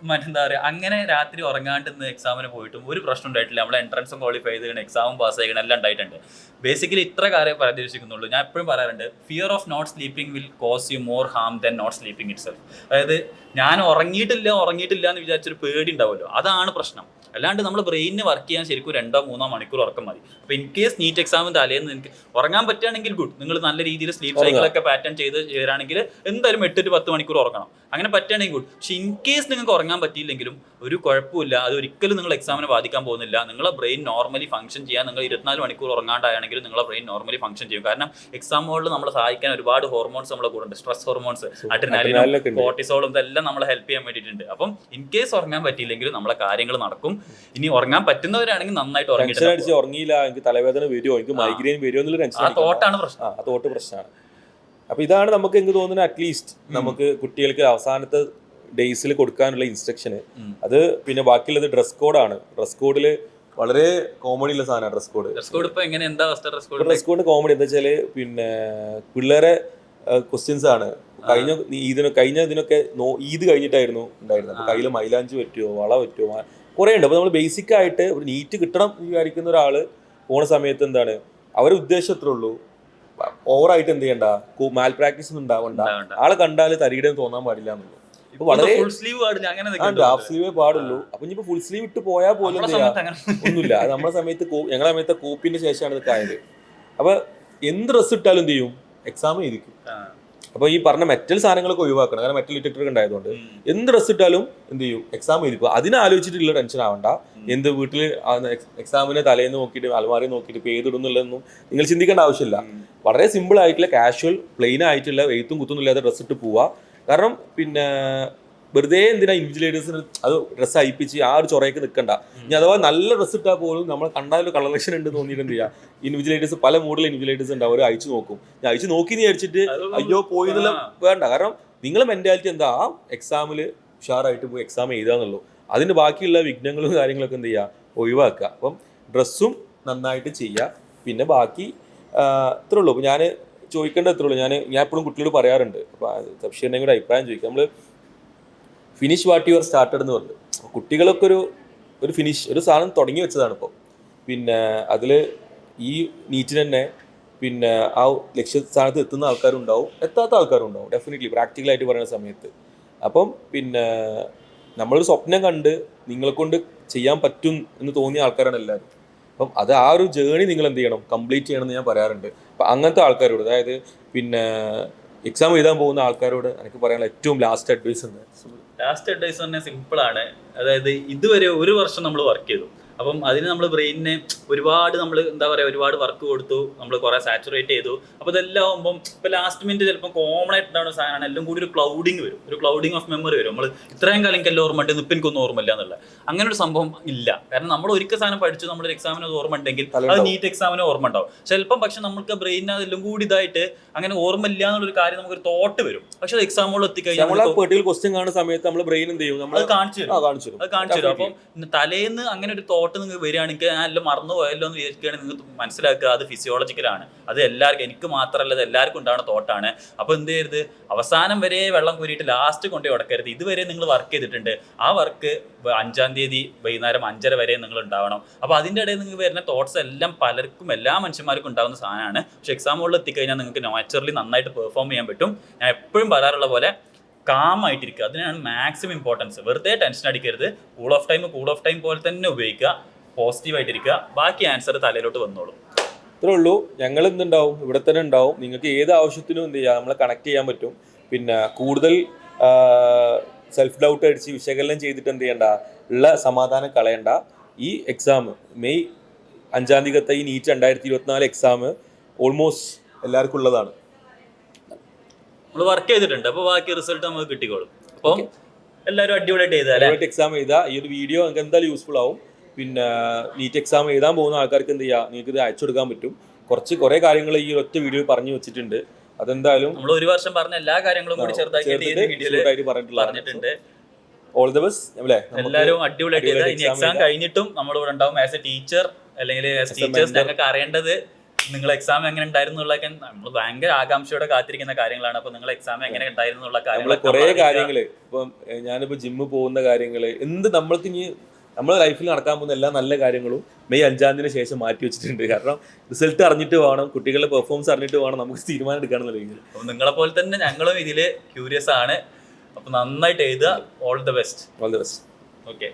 മറ്റെന്താ പറയുക, അങ്ങനെ രാത്രി ഉറങ്ങാണ്ട് എക്സാമിന് പോയിട്ടും ഒരു പ്രശ്നം ഉണ്ടായിട്ടില്ല. നമ്മളെ എൻട്രൻസും ക്വാളിഫൈ ചെയ്ത് എക്സാമും പാസ് ചെയ്യണം, എല്ലാം ഉണ്ടായിട്ടുണ്ട്. ബേസിക്കലി ഇത്ര കാര്യം പ്രതീക്ഷിക്കുന്നുള്ളൂ. ഞാൻ എപ്പോഴും പറയാറുണ്ട്, fear of not sleeping will cause you more harm than not sleeping itself. അതായത് ഞാൻ ഉറങ്ങിയിട്ടില്ല എന്ന് വിചാരിച്ചൊരു പേടി ഉണ്ടാവുമല്ലോ, അതാണ് പ്രശ്നം. അല്ലാണ്ട് നമ്മൾ ബ്രെയിനിന് വർക്ക് ചെയ്യാൻ ശരിക്കും 2-3 മണിക്കൂർ ഉറക്കം മതി. അപ്പോൾ ഇൻ കേസ് നീറ്റ് എക്സാമിന് തലേന്ന് എനിക്ക് ഉറങ്ങാൻ പറ്റുകയാണെങ്കിൽ ഗുഡ്. നിങ്ങൾ നല്ല രീതിയിൽ സ്ലീപ്പ് സൈക്കിളൊക്കെ പാറ്റേൺ ചെയ്ത് ചേരാണെങ്കിൽ എന്തായാലും 8-10 മണിക്കൂർ ഉറങ്ങണം. അങ്ങനെ പറ്റുകയാണെങ്കിൽ ഗുഡ്. പക്ഷെ ഇൻ കേസ് നിങ്ങൾക്ക് ഉറങ്ങാൻ പറ്റിയില്ലെങ്കിലും ഒരു കുഴപ്പമില്ല, അത് ഒരിക്കലും നിങ്ങൾ എക്സാമിന് ബാധിക്കാൻ പോകുന്നില്ല. നിങ്ങളെ ബ്രെയിൻ നോർമലി ഫംഗ്ഷൻ ചെയ്യാൻ നിങ്ങൾ 24 മണിക്കൂർ ഉറങ്ങാണ്ടായാണെങ്കിലും നിങ്ങളെ ബ്രെയിൻ നോർമലി ഫംഗ്ഷൻ ചെയ്യും. കാരണം എക്സാം ഹോളിൽ നമ്മളെ സഹായിക്കാൻ ഒരുപാട് ഹോർമോൺസ് നമ്മളെ കൂടെ ഉണ്ട്. സ്ട്രെസ് ഹോർമോൺസ്, അഡ്രിനാലിനും കോർട്ടിസോളും ഇതെല്ലാം നമ്മളെ ഹെൽപ്പ് ചെയ്യാൻ വേണ്ടിയിട്ടുണ്ട്. അപ്പം ഇൻ കേസ് ഉറങ്ങാൻ പറ്റിയില്ലെങ്കിലും നമ്മളെ കാര്യങ്ങൾ നടക്കും. ഇനി ഉറങ്ങാൻ പറ്റുന്നവരാണെങ്കിൽ നന്നായിട്ട് ഉറങ്ങിയില്ല, എനിക്ക് തലവേദന വരുമോ, എനിക്ക് മൈഗ്രെയിൻ വരുമോ എന്നുള്ള ടെൻഷൻ, തോട്ടാണ് പ്രശ്നം. ആ തോട്ട് പ്രശ്നമാണ്. അപ്പൊ ഇതാണ് നമുക്ക് എനിക്ക് തോന്നുന്നത്, അറ്റ്ലീസ്റ്റ് നമുക്ക് കുട്ടികൾക്ക് അവസാനത്തെ ഡേയ്സിൽ കൊടുക്കാനുള്ള ഇൻസ്ട്രക്ഷന്. അത് പിന്നെ ബാക്കിയുള്ളത് ഡ്രസ് കോഡാണ്. ഡ്രസ് കോഡിൽ വളരെ കോമഡി ഉള്ള സാധനമാണ് dress code. Dress code comedy എന്താ വെച്ചാല് പിന്നെ പിള്ളേരെ ക്വസ്റ്റ്യൻസ് ആണ്. കഴിഞ്ഞ ഇതിനൊക്കെ ഈദ് കഴിഞ്ഞിട്ടായിരുന്നു ഉണ്ടായിരുന്നത്. അപ്പൊ കയ്യിൽ മൈലാഞ്ചി പറ്റുമോ, വള പറ്റുമോ, കുറേ ഉണ്ട്. അപ്പോൾ നമ്മൾ ബേസിക് ആയിട്ട് ഒരു നീറ്റ് കിട്ടണം വിചാരിക്കുന്ന ഒരാൾ പോണ സമയത്ത് എന്താണ് അവരുടെ ഉദ്ദേശം എത്ര ഉള്ളൂ, ഓവറായിട്ട് എന്ത് ചെയ്യണ്ട, മാൽ പ്രാക്ടീസ് ഒന്നും ഉണ്ടാവണ്ട, ആളെ കണ്ടാൽ തരികിടെ തോന്നാൻ പാടില്ല എന്നുള്ളൂ. വളരെ ഹാഫ് സ്ലീവേ പാടുള്ളൂ. അപ്പൊ ഇനിയിപ്പോ ഫുൾ സ്ലീവ് ഇട്ട് പോയാൽ പോലും ഒന്നുമില്ല. അത് നമ്മുടെ സമയത്ത് ഞങ്ങളുടെ സമയത്ത് കോപ്പിന്റെ ശേഷമാണ് ഇതൊക്കെ ആയത്. അപ്പൊ എന്ത് ഡ്രസ് ഇട്ടാലും എന്ത് ചെയ്യും, എക്സാം എഴുതിക്കും. അപ്പോൾ ഈ പറഞ്ഞ മെറ്റൽ സാധനങ്ങളൊക്കെ ഒഴിവാക്കണം. കാരണം മെറ്റൽ ഡിറ്റക്ടർ ഉണ്ടായതുകൊണ്ട് എന്ത് ഡ്രസ് ഇട്ടാലും എന്ത് ചെയ്യും, എക്സാം എഴുതിക്കും. അതിനാലോചിച്ചിട്ടുള്ള ടെൻഷൻ ആവണ്ട. എന്ത് വീട്ടിൽ എക്സാമിനെ തലേന്ന് നോക്കിയിട്ട് അലമാരി നോക്കിയിട്ട് ഇപ്പോൾ ഏതിടുന്നുള്ളതൊന്നും നിങ്ങൾ ചിന്തിക്കേണ്ട ആവശ്യമില്ല. വളരെ സിമ്പിൾ ആയിട്ടുള്ള കാഷ്വൽ പ്ലെയിൻ ആയിട്ടുള്ള എഴുത്തും കുത്തൊന്നും ഇല്ലാതെ ഡ്രസ്സ് ഇട്ട് പോവുക. കാരണം പിന്നെ വെറുതെ എന്തിനാ ഇൻവിജിലേറ്റേഴ്സിന് അത് ഡ്രസ്സ് അയപ്പിച്ച് ആ ഒരു ചൊറയൊക്കെ നിൽക്കണ്ട. ഇനി അഥവാ നല്ല ഡ്രസ്സ് ഇട്ടാൽ പോലും നമ്മൾ കണ്ടാലും കളക്ഷൻ ഉണ്ട് തോന്നിയിട്ട് എന്ത് ചെയ്യുക, ഇൻവിജിലേറ്റേഴ്സ് പല മോഡൽ ഇൻവിജിലേറ്റേഴ്സ് ഉണ്ട്, അവർ അയച്ചു നോക്കും. ഞാൻ അയച്ചു നോക്കി വിചാരിച്ചിട്ട് അയ്യോ പോയി എന്നുള്ള വേണ്ട. കാരണം നിങ്ങളെ മെന്റാലിറ്റി എന്താ, ആ എക്സാമിൽ ഉഷാറായിട്ട് പോയി എക്സാം എഴുതാന്നുള്ളൂ. അതിന് ബാക്കിയുള്ള വിഘ്നങ്ങളും കാര്യങ്ങളൊക്കെ എന്ത് ചെയ്യുക, ഒഴിവാക്കുക. അപ്പം ഡ്രസ്സും നന്നായിട്ട് ചെയ്യുക. പിന്നെ ബാക്കി ഇത്രേ ഉള്ളൂ. അപ്പോൾ ഞാൻ ചോദിക്കേണ്ടത് ഇത്രേ ഉള്ളൂ. ഞാൻ എപ്പോഴും കുട്ടികളോട് പറയാറുണ്ട്. അപ്പോൾ സബ്ഷീറിനെ കൂടെ അഭിപ്രായം ചോദിക്കാം. നമ്മൾ ഫിനിഷ് വാട്ട് യുവർ സ്റ്റാർട്ടഡ് എന്ന് പറഞ്ഞു. കുട്ടികളൊക്കെ ഒരു ഫിനിഷ് ഒരു സാധനം തുടങ്ങി വെച്ചതാണ് ഇപ്പോൾ. പിന്നെ അതിൽ ഈ നീറ്റിന് തന്നെ പിന്നെ ആ ലക്ഷ്യസ്ഥാനത്ത് എത്തുന്ന ആൾക്കാരും ഉണ്ടാവും, എത്താത്ത ആൾക്കാരും ഉണ്ടാവും, ഡെഫിനറ്റ്ലി പ്രാക്ടിക്കലായിട്ട് പറയുന്ന സമയത്ത്. അപ്പം പിന്നെ നമ്മളൊരു സ്വപ്നം കണ്ട് നിങ്ങളെ കൊണ്ട് ചെയ്യാൻ പറ്റും എന്ന് തോന്നിയ ആൾക്കാരാണ് എല്ലാവരും. അപ്പം അത് ആ ഒരു ജേണി നിങ്ങൾ എന്ത് ചെയ്യണം, കംപ്ലീറ്റ് ചെയ്യണം എന്ന് ഞാൻ പറയാറുണ്ട്. അപ്പം അങ്ങനത്തെ ആൾക്കാരോട്, അതായത് പിന്നെ എക്സാം എഴുതാൻ പോകുന്ന ആൾക്കാരോട് എനിക്ക് പറയാനുള്ള ഏറ്റവും ലാസ്റ്റ് അഡ്വൈസ് എന്താ? ലാസ്റ്റ് അഡ്വൈസ് തന്നെ സിമ്പിളാണ്. അതായത് ഇതുവരെ ഒരു വർഷം നമ്മൾ വർക്ക് ചെയ്തു, അപ്പം അതിന് നമ്മൾ ബ്രെയിനിനെ ഒരുപാട് നമ്മൾ എന്താ പറയുക ഒരുപാട് വർക്ക് കൊടുത്തു, നമ്മൾ കുറേ സാച്ചുറേറ്റ് ചെയ്തു. അപ്പോൾ ഇതെല്ലാം ആകുമ്പം ഇപ്പോൾ ലാസ്റ്റ് മിനിറ്റ് ചിലപ്പോൾ കോമൺ ആയിട്ടുണ്ടാവുന്ന സാധനമാണ്, എല്ലാം കൂടി ഒരു ക്ലൗഡിങ് വരും, ഒരു ക്ലൗഡിങ് ഓഫ് മെമ്മറി വരും. നമ്മൾ ഇത്രയും കാലം എനിക്കെല്ലാം ഓർമ്മ ഉണ്ട്, ഇപ്പം എനിക്കൊന്നും ഓർമ്മയില്ല എന്നുള്ള അങ്ങനെ ഒരു സംഭവം ഇല്ല. കാരണം നമ്മൾ ഒരിക്കൽ സാധനം പഠിച്ചു, നമ്മളൊരു എക്സാമിന് അത് ഓർമ്മ ഉണ്ടെങ്കിൽ അത് നീറ്റ് എക്സാമിന് ഓർമ്മ ഉണ്ടാവും. ചിലപ്പം പക്ഷെ നമുക്ക് ബ്രെയിനിന് അതെല്ലാം കൂടി ഇതായിട്ട് അങ്ങനെ ഓർമ്മ ഇല്ല എന്നുള്ളൊരു കാര്യം നമുക്കൊരു തോട്ട് വരും. പക്ഷെ അത് എക്സാമുകളിൽ എത്തിക്കഴിഞ്ഞാൽ ക്വസ്റ്റ്യൻ കാണുന്ന സമയത്ത് നമ്മൾ ബ്രെയിൻ എന്ത് ചെയ്യും, നമ്മൾ അത് കാണിച്ചു തരും. അപ്പം തലേന്ന് അങ്ങനെ ഒരു തോട്ട് നിങ്ങൾക്ക് വരികയാണെങ്കിൽ ഞാൻ എല്ലാം മറന്നു പോയല്ലോ എന്ന് വിചാരിക്കുകയാണെങ്കിൽ നിങ്ങൾക്ക് മനസ്സിലാക്കുക അത് ഫിസിയോളജിക്കലാണ്. അത് എല്ലാവർക്കും, എനിക്ക് മാത്രമല്ല, അത് എല്ലാവർക്കും ഉണ്ടാകുന്ന തോട്ടാണ്. അപ്പോൾ എന്ത് ചെയ്യരുത്, അവസാനം വരെ വെള്ളം കോരിയിട്ട് ലാസ്റ്റ് കൊണ്ടേ ഉടക്കരുത്. ഇതുവരെ നിങ്ങൾ വർക്ക് ചെയ്തിട്ടുണ്ട്, ആ വർക്ക് 5-ാം തീയതി വൈകുന്നേരം 5:30 വരെ നിങ്ങൾ ഉണ്ടാവണം. അപ്പോൾ അതിൻ്റെ ഇടയിൽ നിങ്ങൾക്ക് വരുന്ന തോട്ട്സ് എല്ലാം പലർക്കും, എല്ലാ മനുഷ്യന്മാർക്കും ഉണ്ടാകുന്ന സാധനമാണ്. പക്ഷെ എക്സാമുകളിൽ എത്തിക്കഴിഞ്ഞാൽ നിങ്ങൾക്ക് നാച്ചുറലി നന്നായിട്ട് പെർഫോം ചെയ്യാൻ പറ്റും. ഞാൻ എപ്പോഴും പറയാറുള്ള പോലെ കാമായിട്ടിരിക്കുക, അതിനാണ് മാക്സിമം ഇമ്പോർട്ടൻസ്. വെറുതെ ടെൻഷൻ അടിക്കരുത്. കൂൾ ഓഫ് ടൈം പോലെ തന്നെ ഉപയോഗിക്കുക, പോസിറ്റീവായിട്ടിരിക്കുക, ബാക്കി ആൻസർ തലയിലോട്ട് വന്നോളും. ഇത്രേ ഉള്ളൂ. ഞങ്ങൾ എന്തുണ്ടാവും, ഇവിടെ തന്നെ ഉണ്ടാവും. നിങ്ങൾക്ക് ഏത് ആവശ്യത്തിനും എന്ത് ചെയ്യാം, നമ്മളെ കണക്ട് ചെയ്യാൻ പറ്റും. പിന്നെ കൂടുതൽ സെൽഫ് ഡൗട്ട് അടിച്ച് വിശകലനം ചെയ്തിട്ട് എന്ത് ചെയ്യണ്ട, ഉള്ള സമാധാനം കളയണ്ട. ഈ എക്സാം മെയ് 5-ാം തീയതിക്കത്തെ ഈ നീറ്റ് 2024 എക്സാം ഓൾമോസ്റ്റ് എല്ലാവർക്കും ഉള്ളതാണ്. നമ്മൾ വർക്ക് ചെയ്തിട്ടുണ്ട്, അപ്പോൾ ബാക്കി റിസൾട്ട് നമുക്ക് കിട്ടിക്കോളും. അപ്പം എല്ലാവരും അടിപൊളിയായിട്ട് ചെയ്താൽ എക്സാം എഴുതുക. ഈ ഒരു വീഡിയോ നിങ്ങൾക്ക് എന്തായാലും യൂസ്ഫുൾ ആവും. പിന്നെ നീറ്റ് എക്സാം എഴുതാൻ പോകുന്ന ആൾക്കാർക്ക് എന്ത് ചെയ്യുക, നിങ്ങൾക്ക് ഇത് അയച്ചു കൊടുക്കാൻ പറ്റും. കുറേ കാര്യങ്ങൾ ഈ ഒറ്റ വീഡിയോയിൽ പറഞ്ഞു വെച്ചിട്ടുണ്ട്. അതെന്തായാലും നമ്മൾ ഒരു വർഷം പറഞ്ഞ എല്ലാ കാര്യങ്ങളും കൂടി ചെറുതായിട്ട് പറഞ്ഞിട്ടുണ്ട്. ഓൾ ദി ബെസ്റ്റ് അല്ലേ? എല്ലാവരും അടിപൊളിയായിട്ട് ചെയ്താൽ ഇനി എക്സാം കഴിഞ്ഞിട്ടും നമ്മളിവിടെ ഉണ്ടാവും. ആസ് എ ടീച്ചർ അല്ലെങ്കിൽ ആസ് ടീച്ചേഴ്സ് ഞങ്ങൾക്ക് അറിയേണ്ടത് നിങ്ങൾ എക്സാം എങ്ങനെ ഉണ്ടായിരുന്നു എന്നുള്ളതൊക്കെ നമ്മൾ ഭയങ്കര ആകാംക്ഷയോടെ കാത്തിരിക്കുന്ന കാര്യങ്ങളാണ്. അപ്പൊ നിങ്ങൾ എക്സാം എങ്ങനെ ഉണ്ടായിരുന്നു എന്നുള്ള കുറേ കാര്യങ്ങൾ, ഇപ്പം ഞാനിപ്പോ ജിമ്മിൽ പോകുന്ന കാര്യങ്ങൾ, എന്ത് നമ്മൾക്ക് ഇനി നമ്മുടെ ലൈഫിൽ നടക്കാൻ പോകുന്ന എല്ലാ നല്ല കാര്യങ്ങളും മെയ് 5-ാം തീയതിന് ശേഷം മാറ്റി വെച്ചിട്ടുണ്ട്. കാരണം റിസൾട്ട് അറിഞ്ഞിട്ട് വേണം, കുട്ടികളുടെ പെർഫോമൻസ് അറിഞ്ഞിട്ട് വേണം നമുക്ക് തീരുമാനം എടുക്കാണെന്നുണ്ടെങ്കിൽ. അപ്പോൾ നിങ്ങളെ പോലെ തന്നെ ഞങ്ങളും ഇതിൽ ക്യൂരിയസ് ആണ്. അപ്പോൾ നന്നായിട്ട് എഴുതുക. All the best. All the best. Okay.